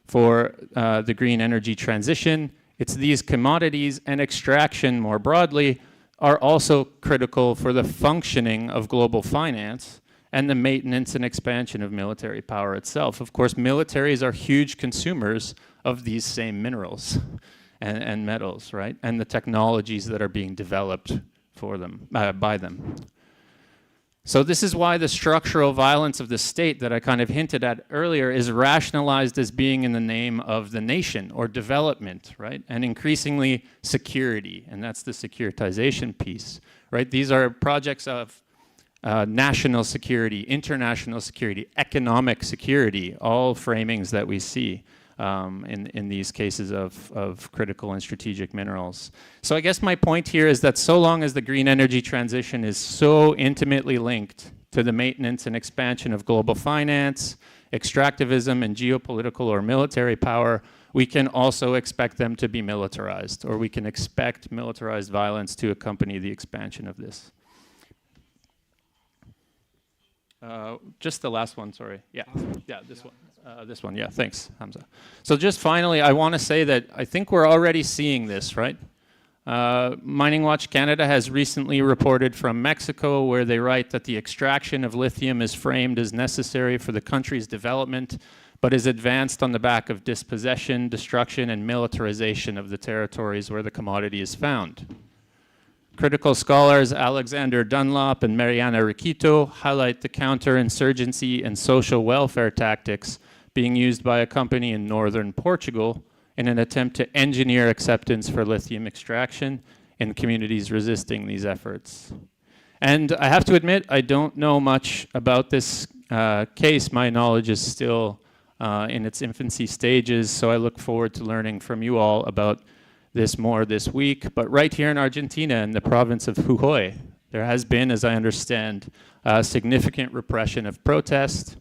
for the green energy transition. It's these commodities and extraction more broadly are also critical for the functioning of global finance and the maintenance and expansion of military power itself. Of course, militaries are huge consumers of these same minerals and metals, right? And the technologies that are being developed for them, by them. So this is why the structural violence of the state that I kind of hinted at earlier is rationalized as being in the name of the nation or development, right? And increasingly security, and that's the securitization piece, right? These are projects of national security, international security, economic security, all framings that we see in these cases of critical and strategic minerals. So I guess my point here is that so long as the green energy transition is so intimately linked to the maintenance and expansion of global finance, extractivism, and geopolitical or military power, we can also expect them to be militarized, or we can expect militarized violence to accompany the expansion of this. Just the last one, sorry. Yeah, this one. This one, yeah, thanks, Hamza. So just finally, I want to say that I think we're already seeing this, right? Mining Watch Canada has recently reported from Mexico where they write that the extraction of lithium is framed as necessary for the country's development, but is advanced on the back of dispossession, destruction, and militarization of the territories where the commodity is found. Critical scholars Alexander Dunlop and Mariana Riquito highlight the counterinsurgency and social welfare tactics being used by a company in northern Portugal in an attempt to engineer acceptance for lithium extraction in communities resisting these efforts. And I have to admit, I don't know much about this case. My knowledge is still in its infancy stages, so I look forward to learning from you all about this more this week. But right here in Argentina, in the province of Jujuy, there has been, as I understand, significant repression of protest,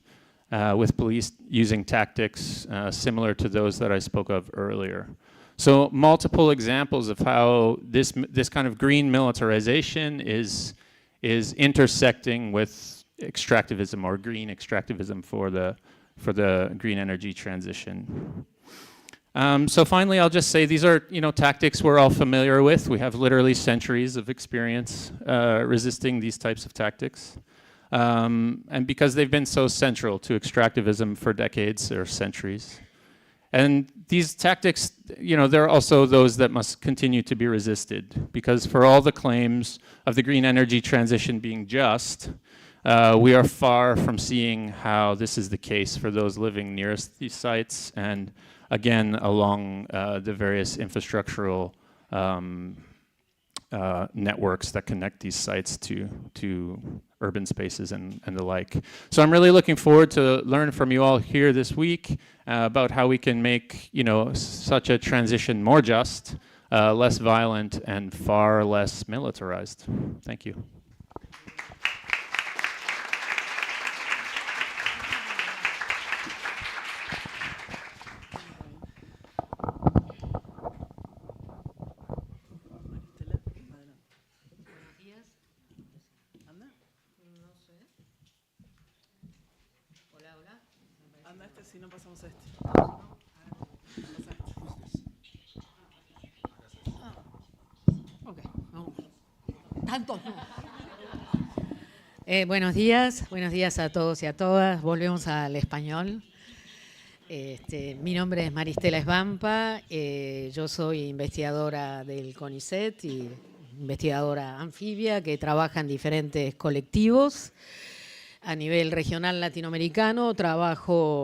with police using tactics similar to those that I spoke of earlier. So multiple examples of how this kind of green militarization is intersecting with extractivism or green extractivism for the green energy transition. So finally, I'll just say these are tactics we're all familiar with. We have literally centuries of experience resisting these types of tactics. And because they've been so central to extractivism for decades or centuries. And these tactics, there are also those that must continue to be resisted, because for all the claims of the green energy transition being just, we are far from seeing how this is the case for those living nearest these sites and, again, along the various infrastructural networks that connect these sites to urban spaces and the like. So I'm really looking forward to learn from you all here this week about how we can make such a transition more just, less violent, and far less militarized. Thank you. Si no pasamos a este. Okay, vamos. Tantos no. Buenos días a todos y a todas. Volvemos al español. Mi nombre es Maristela Esbampa. Yo soy investigadora del CONICET y investigadora anfibia que trabaja en diferentes colectivos. A nivel regional latinoamericano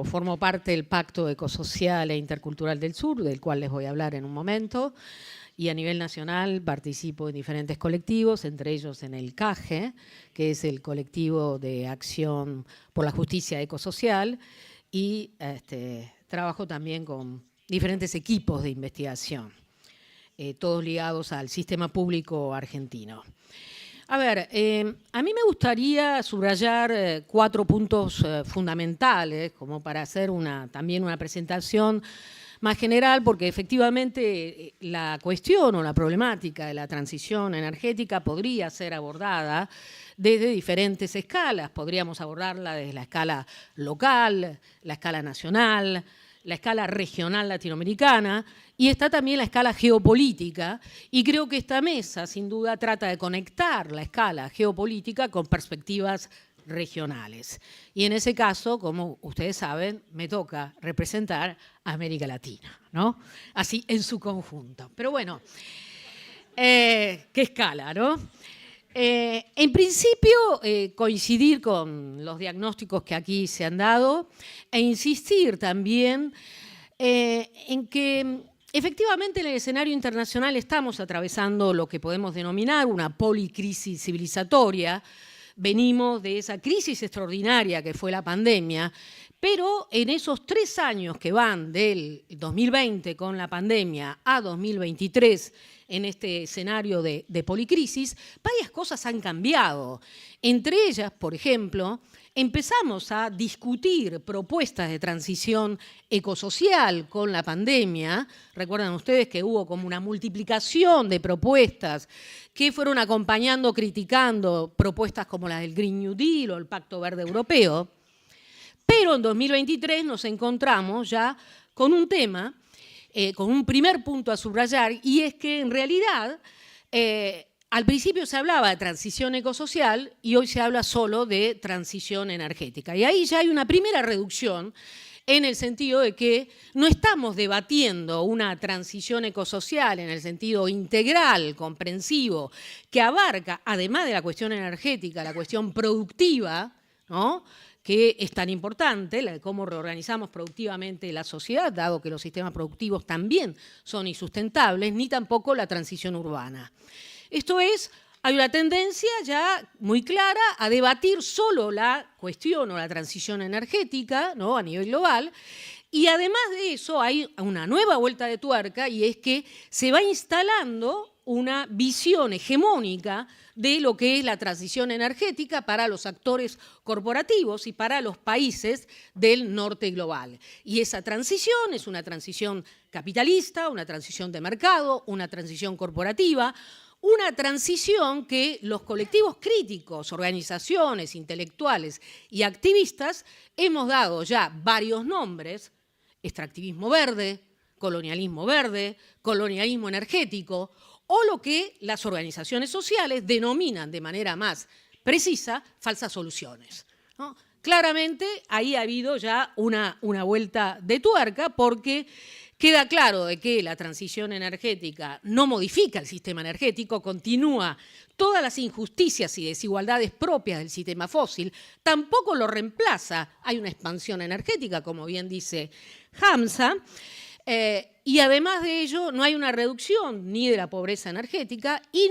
formo parte del Pacto Ecosocial e Intercultural del Sur, del cual les voy a hablar en un momento, y a nivel nacional participo en diferentes colectivos, entre ellos en el CAGE, que es el colectivo de acción por la justicia ecosocial, y trabajo también con diferentes equipos de investigación, todos ligados al sistema público argentino. A ver, a mí me gustaría subrayar 4 puntos fundamentales, como para hacer también una presentación más general, porque efectivamente la cuestión o la problemática de la transición energética podría ser abordada desde diferentes escalas. Podríamos abordarla desde la escala local, la escala nacional, la escala regional latinoamericana y está también la escala geopolítica, y creo que esta mesa sin duda trata de conectar la escala geopolítica con perspectivas regionales. Y en ese caso, como ustedes saben, me toca representar a América Latina, ¿no? Así en su conjunto. Pero bueno, qué escala, ¿no? En principio, coincidir con los diagnósticos que aquí se han dado e insistir también en que efectivamente en el escenario internacional estamos atravesando lo que podemos denominar una policrisis civilizatoria. Venimos de esa crisis extraordinaria que fue la pandemia, pero en esos 3 años que van del 2020 con la pandemia a 2023, en este escenario de policrisis, varias cosas han cambiado. Entre ellas, por ejemplo, empezamos a discutir propuestas de transición ecosocial con la pandemia. Recuerdan ustedes que hubo como una multiplicación de propuestas que fueron acompañando, criticando propuestas como las del Green New Deal o el Pacto Verde Europeo. Pero en 2023 nos encontramos ya con un tema, con un primer punto a subrayar, y es que en realidad al principio se hablaba de transición ecosocial y hoy se habla solo de transición energética. Y ahí ya hay una primera reducción en el sentido de que no estamos debatiendo una transición ecosocial en el sentido integral, comprensivo, que abarca, además de la cuestión energética, la cuestión productiva, ¿no?, que es tan importante, la de cómo reorganizamos productivamente la sociedad, dado que los sistemas productivos también son insustentables, ni tampoco la transición urbana. Esto es, hay una tendencia ya muy clara a debatir solo la cuestión o la transición energética, ¿no?, a nivel global, y además de eso hay una nueva vuelta de tuerca, y es que se va instalando una visión hegemónica de lo que es la transición energética para los actores corporativos y para los países del norte global. Y esa transición es una transición capitalista, una transición de mercado, una transición corporativa, una transición que los colectivos críticos, organizaciones intelectuales y activistas hemos dado ya varios nombres: extractivismo verde, colonialismo energético, o lo que las organizaciones sociales denominan de manera más precisa falsas soluciones, ¿no? Claramente ahí ha habido ya una vuelta de tuerca, porque queda claro de que la transición energética no modifica el sistema energético, continúa todas las injusticias y desigualdades propias del sistema fósil, tampoco lo reemplaza, hay una expansión energética, como bien dice Hamza, y además de ello no hay una reducción ni de la pobreza energética y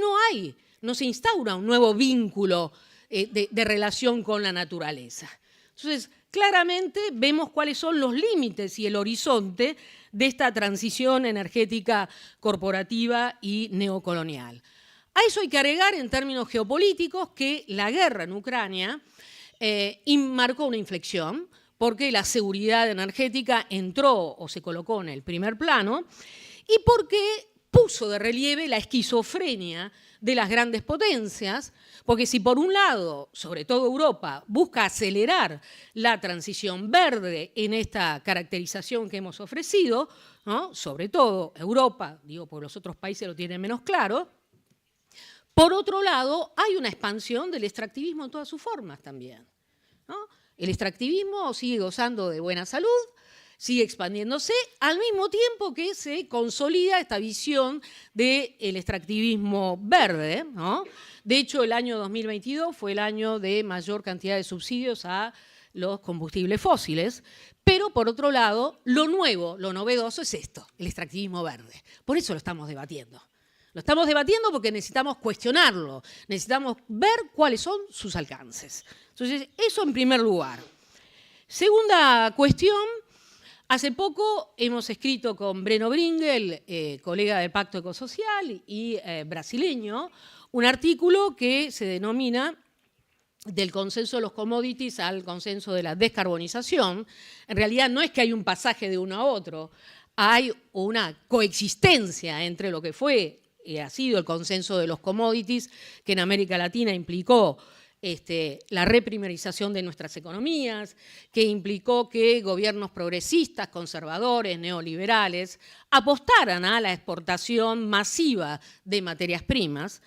no se instaura un nuevo vínculo de relación con la naturaleza. Entonces, claramente vemos cuáles son los límites y el horizonte de esta transición energética corporativa y neocolonial. A eso hay que agregar, en términos geopolíticos, que la guerra en Ucrania marcó una inflexión, porque la seguridad energética entró o se colocó en el primer plano y porque puso de relieve la esquizofrenia de las grandes potencias, porque si por un lado, sobre todo Europa, busca acelerar la transición verde en esta caracterización que hemos ofrecido, ¿no?, sobre todo Europa, digo porque los otros países lo tienen menos claro, por otro lado hay una expansión del extractivismo en todas sus formas también, ¿no? El extractivismo sigue gozando de buena salud, sigue expandiéndose, al mismo tiempo que se consolida esta visión del extractivismo verde, ¿no? De hecho, el año 2022 fue el año de mayor cantidad de subsidios a los combustibles fósiles, pero por otro lado, lo nuevo, lo novedoso es esto, el extractivismo verde. Por eso lo estamos debatiendo. Lo estamos debatiendo porque necesitamos cuestionarlo, necesitamos ver cuáles son sus alcances. Entonces, eso en primer lugar. Segunda cuestión, hace poco hemos escrito con Breno Bringel, colega del Pacto Ecosocial y brasileño, un artículo que se denomina del consenso de los commodities al consenso de la descarbonización. En realidad no es que hay un pasaje de uno a otro, hay una coexistencia entre lo que fue y ha sido el consenso de los commodities, que en América Latina implicó la reprimarización de nuestras economías, que implicó que gobiernos progresistas, conservadores, neoliberales, apostaran a la exportación masiva de materias primas,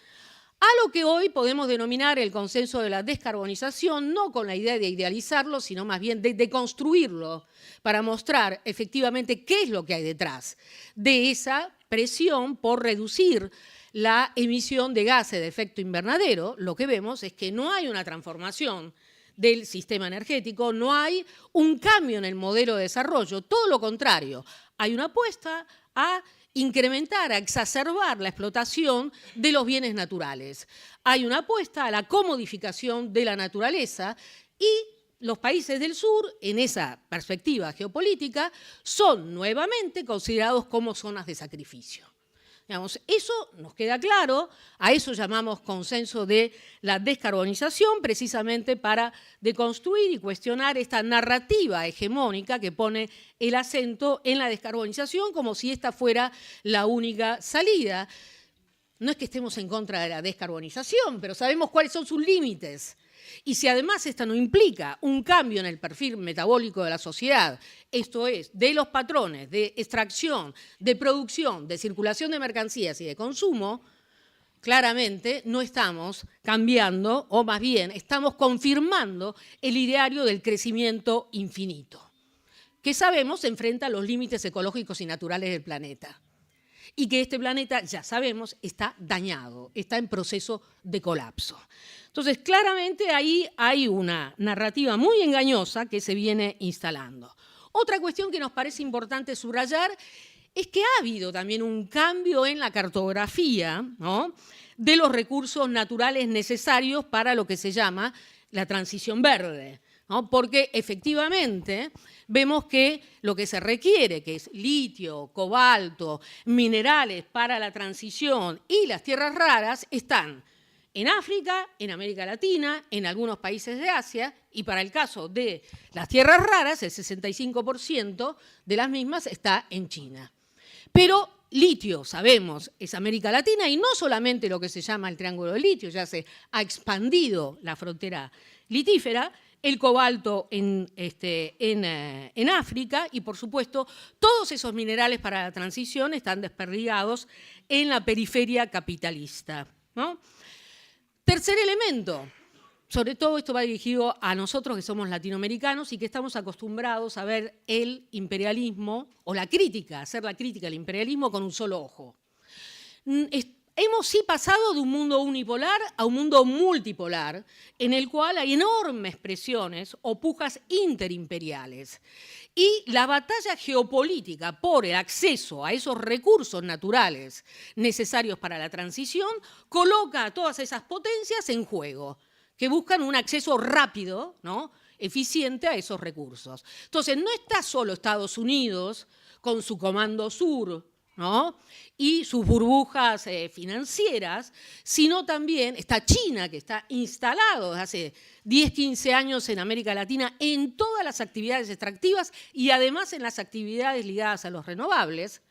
a lo que hoy podemos denominar el consenso de la descarbonización, no con la idea de idealizarlo, sino más bien de deconstruirlo, para mostrar efectivamente qué es lo que hay detrás de esa presión por reducir la emisión de gases de efecto invernadero. Lo que vemos es que no hay una transformación del sistema energético, no hay un cambio en el modelo de desarrollo, todo lo contrario, hay una apuesta a incrementar, a exacerbar la explotación de los bienes naturales. Hay una apuesta a la comodificación de la naturaleza y los países del sur, en esa perspectiva geopolítica, son nuevamente considerados como zonas de sacrificio. Digamos, eso nos queda claro, a eso llamamos consenso de la descarbonización, precisamente para deconstruir y cuestionar esta narrativa hegemónica que pone el acento en la descarbonización como si esta fuera la única salida. No es que estemos en contra de la descarbonización, pero sabemos cuáles son sus límites. Y si además esta no implica un cambio en el perfil metabólico de la sociedad, esto es, de los patrones de extracción, de producción, de circulación de mercancías y de consumo, claramente no estamos cambiando, o más bien estamos confirmando el ideario del crecimiento infinito, que sabemos enfrenta a los límites ecológicos y naturales del planeta. Y que este planeta, ya sabemos, está dañado, está en proceso de colapso. Entonces, claramente ahí hay una narrativa muy engañosa que se viene instalando. Otra cuestión que nos parece importante subrayar es que ha habido también un cambio en la cartografía, ¿no?, de los recursos naturales necesarios para lo que se llama la transición verde, ¿no? Porque efectivamente vemos que lo que se requiere, que es litio, cobalto, minerales para la transición y las tierras raras, están en África, en América Latina, en algunos países de Asia, y para el caso de las tierras raras, el 65% de las mismas está en China. Pero litio, sabemos, es América Latina, y no solamente lo que se llama el triángulo de litio, ya se ha expandido la frontera litífera, el cobalto en África y, por supuesto, todos esos minerales para la transición están desperdigados en la periferia capitalista, ¿no? Tercer elemento, sobre todo esto va dirigido a nosotros que somos latinoamericanos y que estamos acostumbrados a ver el imperialismo o la crítica, hacer la crítica al imperialismo con un solo ojo. Hemos sí pasado de un mundo unipolar a un mundo multipolar, en el cual hay enormes presiones o pujas interimperiales. Y la batalla geopolítica por el acceso a esos recursos naturales necesarios para la transición coloca a todas esas potencias en juego, que buscan un acceso rápido, ¿no?, eficiente a esos recursos. Entonces, no está solo Estados Unidos con su Comando Sur, ¿no?, y sus burbujas financieras, sino también está China, que está instalado desde hace 10, 15 años en América Latina en todas las actividades extractivas y además en las actividades ligadas a los renovables.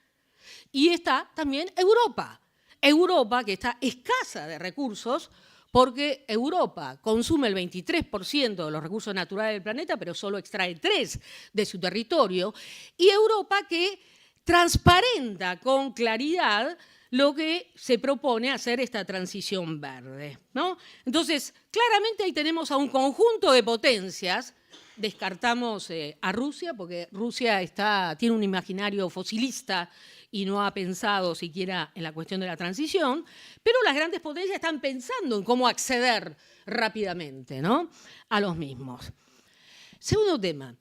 Y está también Europa. Europa, que está escasa de recursos, porque Europa consume el 23% de los recursos naturales del planeta, pero solo extrae 3% de su territorio, y Europa que transparenta con claridad lo que se propone hacer esta transición verde, ¿no? Entonces, claramente ahí tenemos a un conjunto de potencias. Descartamos a Rusia, porque Rusia tiene un imaginario fosilista y no ha pensado siquiera en la cuestión de la transición, pero las grandes potencias están pensando en cómo acceder rápidamente, ¿no?, a los mismos. Segundo tema.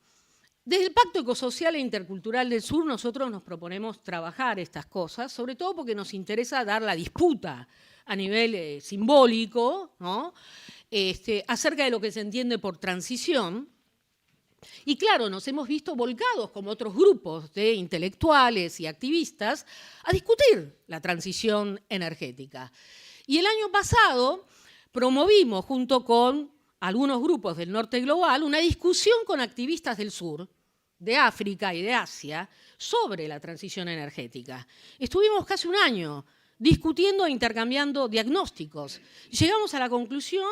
Desde el Pacto Ecosocial e Intercultural del Sur nosotros nos proponemos trabajar estas cosas, sobre todo porque nos interesa dar la disputa a nivel simbólico, ¿no?, acerca de lo que se entiende por transición. Y claro, nos hemos visto volcados, como otros grupos de intelectuales y activistas, a discutir la transición energética. Y el año pasado promovimos, junto con algunos grupos del norte global, una discusión con activistas del sur, de África y de Asia, sobre la transición energética. Estuvimos casi un año discutiendo e intercambiando diagnósticos. Llegamos a la conclusión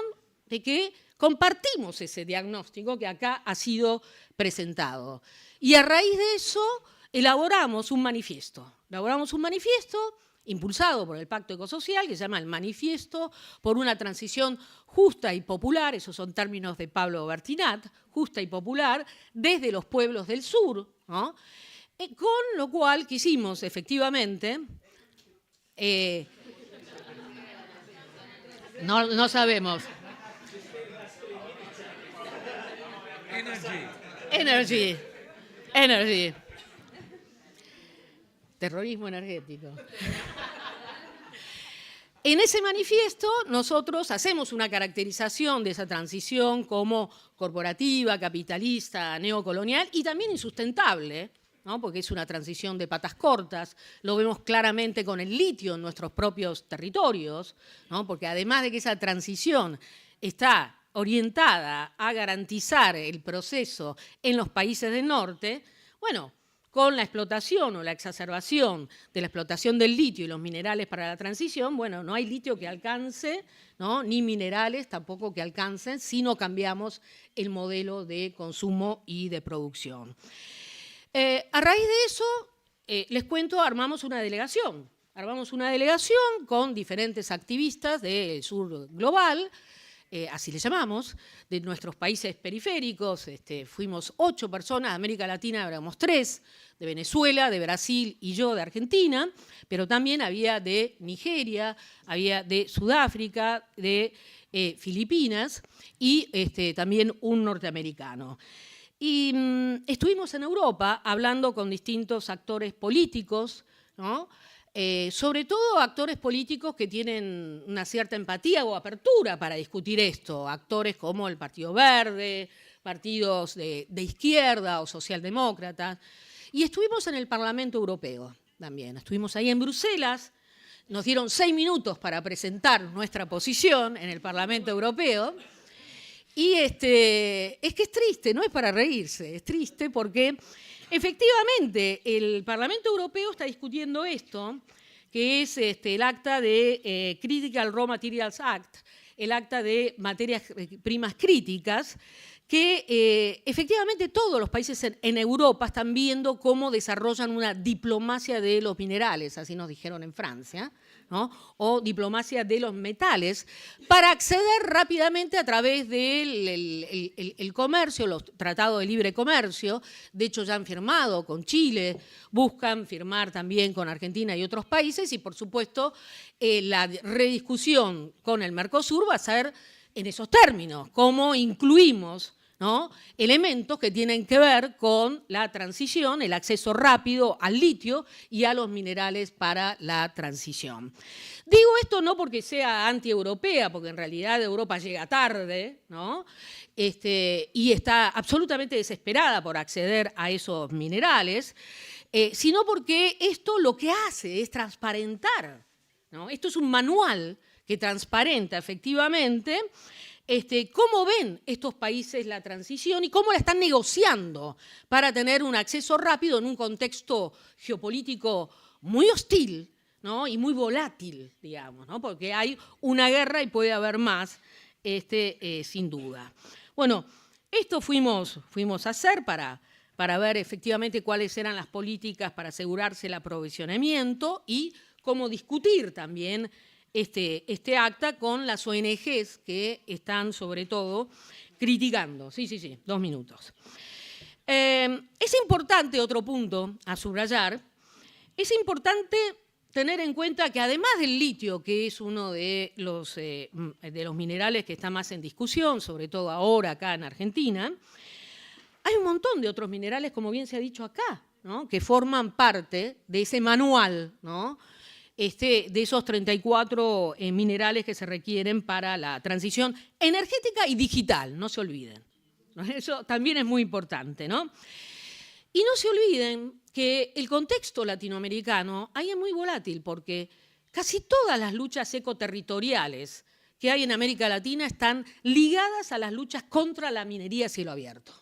de que compartimos ese diagnóstico que acá ha sido presentado. Y a raíz de eso elaboramos un manifiesto. Elaboramos un manifiesto impulsado por el Pacto Ecosocial, que se llama el Manifiesto por una Transición Justa y Popular, esos son términos de Pablo Bertinat, justa y popular, desde los pueblos del sur, ¿no? Con lo cual quisimos, efectivamente, no sabemos. Energy. Terrorismo energético. En ese manifiesto nosotros hacemos una caracterización de esa transición como corporativa, capitalista, neocolonial y también insustentable, ¿no? Porque es una transición de patas cortas, lo vemos claramente con el litio en nuestros propios territorios, ¿no? Porque además de que esa transición está orientada a garantizar el proceso en los países del norte, bueno, con la explotación o la exacerbación de la explotación del litio y los minerales para la transición, bueno, no hay litio que alcance, ¿no? Ni minerales tampoco que alcancen si no cambiamos el modelo de consumo y de producción. A raíz de eso, les cuento, armamos una delegación. Armamos una delegación con diferentes activistas del sur global, así le llamamos, de nuestros países periféricos. Fuimos 8 personas, de América Latina éramos 3, de Venezuela, de Brasil y yo de Argentina, pero también había de Nigeria, había de Sudáfrica, de Filipinas y también un norteamericano. Y estuvimos en Europa hablando con distintos actores políticos, ¿no? Sobre todo actores políticos que tienen una cierta empatía o apertura para discutir esto, actores como el Partido Verde, partidos de izquierda o socialdemócratas. Y estuvimos en el Parlamento Europeo también, estuvimos ahí en Bruselas, nos dieron 6 minutos para presentar nuestra posición en el Parlamento Europeo. Y es que es triste, no es para reírse, es triste porque efectivamente el Parlamento Europeo está discutiendo esto, que es el acta de Critical Raw Materials Act, el acta de materias primas críticas, que efectivamente todos los países en Europa están viendo cómo desarrollan una diplomacia de los minerales, así nos dijeron en Francia, ¿no? O diplomacia de los metales, para acceder rápidamente a través del comercio, los tratados de libre comercio. De hecho, ya han firmado con Chile, buscan firmar también con Argentina y otros países, y por supuesto la rediscusión con el Mercosur va a ser en esos términos, cómo incluimos, ¿no? Elementos que tienen que ver con la transición, el acceso rápido al litio y a los minerales para la transición. Digo esto no porque sea anti-europea, porque en realidad Europa llega tarde, ¿no? Y está absolutamente desesperada por acceder a esos minerales, sino porque esto lo que hace es transparentar, ¿no? Esto es un manual que transparenta efectivamente cómo ven estos países la transición y cómo la están negociando para tener un acceso rápido en un contexto geopolítico muy hostil, ¿no? Y muy volátil, digamos, ¿no? Porque hay una guerra y puede haber más, sin duda. Bueno, esto fuimos a hacer para ver efectivamente cuáles eran las políticas para asegurarse el aprovisionamiento y cómo discutir también este acta con las ONGs que están sobre todo criticando. Sí, 2 minutos. Es importante, otro punto a subrayar, es importante tener en cuenta que además del litio, que es uno de los minerales que está más en discusión, sobre todo ahora acá en Argentina, hay un montón de otros minerales, como bien se ha dicho acá, ¿no? Que forman parte de ese manual, ¿no? De esos 34 minerales que se requieren para la transición energética y digital, no se olviden. Eso también es muy importante, ¿no? Y no se olviden que el contexto latinoamericano ahí es muy volátil, porque casi todas las luchas ecoterritoriales que hay en América Latina están ligadas a las luchas contra la minería a cielo abierto.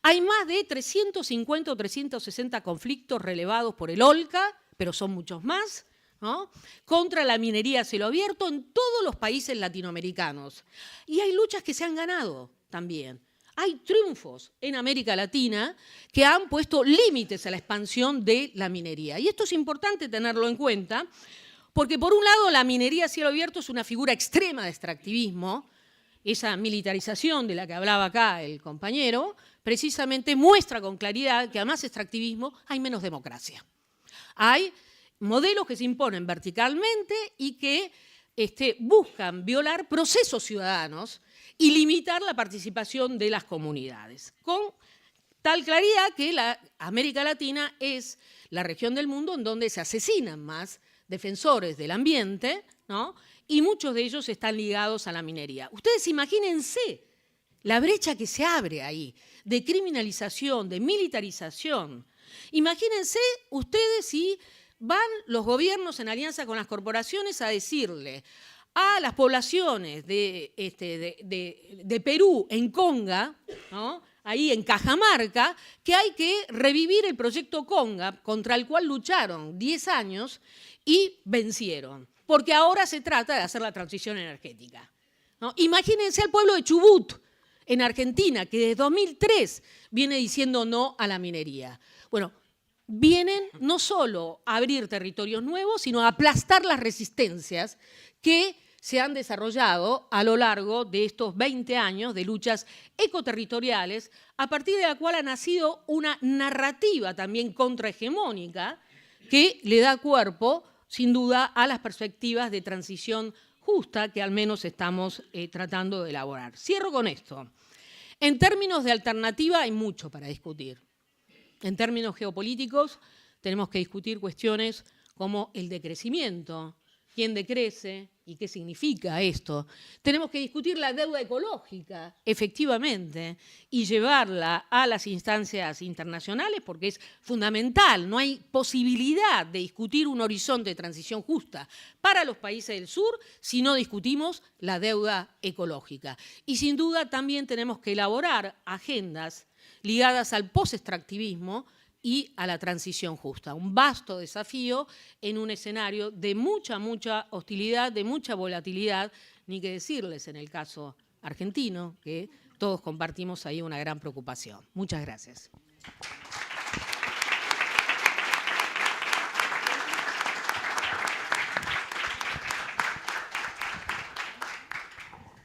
Hay más de 350 o 360 conflictos relevados por el OLCA, pero son muchos más, ¿no?, contra la minería a cielo abierto en todos los países latinoamericanos. Y hay luchas que se han ganado también. Hay triunfos en América Latina que han puesto límites a la expansión de la minería. Y esto es importante tenerlo en cuenta, porque por un lado la minería a cielo abierto es una figura extrema de extractivismo. Esa militarización de la que hablaba acá el compañero precisamente muestra con claridad que además de extractivismo hay menos democracia. Hay modelos que se imponen verticalmente y que buscan violar procesos ciudadanos y limitar la participación de las comunidades, con tal claridad que la América Latina es la región del mundo en donde se asesinan más defensores del ambiente, ¿no?, y muchos de ellos están ligados a la minería. Ustedes imagínense la brecha que se abre ahí, de criminalización, de militarización. Imagínense ustedes si van los gobiernos en alianza con las corporaciones a decirle a las poblaciones de Perú, en Conga, ¿no?, ahí en Cajamarca, que hay que revivir el proyecto Conga, contra el cual lucharon 10 años y vencieron, porque ahora se trata de hacer la transición energética, ¿no? Imagínense al pueblo de Chubut, en Argentina, que desde 2003 viene diciendo no a la minería. Bueno, vienen no solo a abrir territorios nuevos, sino a aplastar las resistencias que se han desarrollado a lo largo de estos 20 años de luchas ecoterritoriales, a partir de la cual ha nacido una narrativa también contrahegemónica que le da cuerpo, sin duda, a las perspectivas de transición justa que al menos estamos tratando de elaborar. Cierro con esto. En términos de alternativa hay mucho para discutir. En términos geopolíticos tenemos que discutir cuestiones como el decrecimiento, quién decrece y qué significa esto. Tenemos que discutir la deuda ecológica, efectivamente, y llevarla a las instancias internacionales porque es fundamental. No hay posibilidad de discutir un horizonte de transición justa para los países del sur si no discutimos la deuda ecológica. Y sin duda también tenemos que elaborar agendas ligadas al post-extractivismo y a la transición justa. Un vasto desafío en un escenario de mucha hostilidad, de mucha volatilidad, ni que decirles en el caso argentino, que todos compartimos ahí una gran preocupación. Muchas gracias.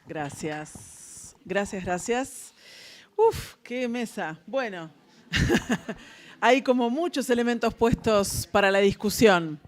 Gracias. Gracias. Uf, qué mesa. Bueno. Hay como muchos elementos puestos para la discusión.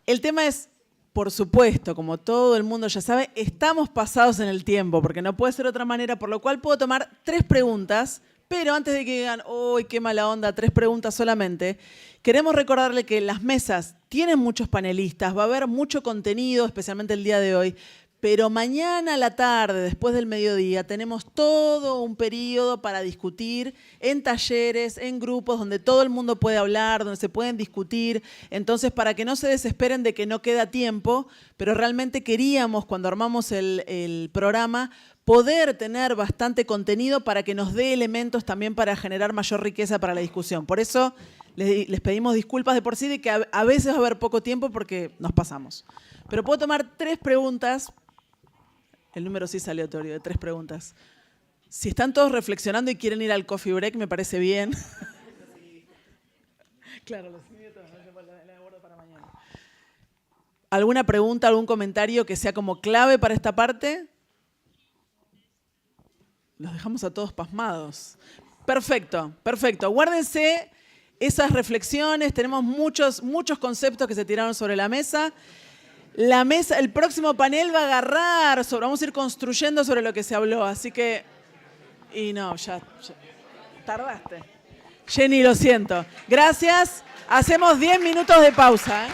El tema es, por supuesto, como todo el mundo ya sabe, estamos pasados en el tiempo, porque no puede ser de otra manera, por lo cual puedo tomar 3 preguntas, pero antes de que digan, ¡uy, qué mala onda! 3 preguntas solamente, queremos recordarle que las mesas tienen muchos panelistas, va a haber mucho contenido, especialmente el día de hoy, pero mañana a la tarde, después del mediodía, tenemos todo un periodo para discutir en talleres, en grupos, donde todo el mundo puede hablar, donde se pueden discutir. Entonces, para que no se desesperen de que no queda tiempo, pero realmente queríamos, cuando armamos el programa, poder tener bastante contenido para que nos dé elementos también para generar mayor riqueza para la discusión. Por eso les pedimos disculpas de por sí de que a veces va a haber poco tiempo porque nos pasamos. Pero puedo tomar 3 preguntas. El número sí salió aleatorio, de 3 preguntas. Si están todos reflexionando y quieren ir al coffee break, me parece bien. Claro, los minutos, la guardo para mañana. ¿Alguna pregunta, algún comentario que sea como clave para esta parte? Los dejamos a todos pasmados. Perfecto, perfecto. Guárdense esas reflexiones. Tenemos muchos conceptos que se tiraron sobre la mesa. La mesa, el próximo panel va a agarrar, vamos a ir construyendo sobre lo que se habló, así que... Y no, ya tardaste. Jenny, lo siento. Gracias. Hacemos 10 minutos de pausa, ¿eh?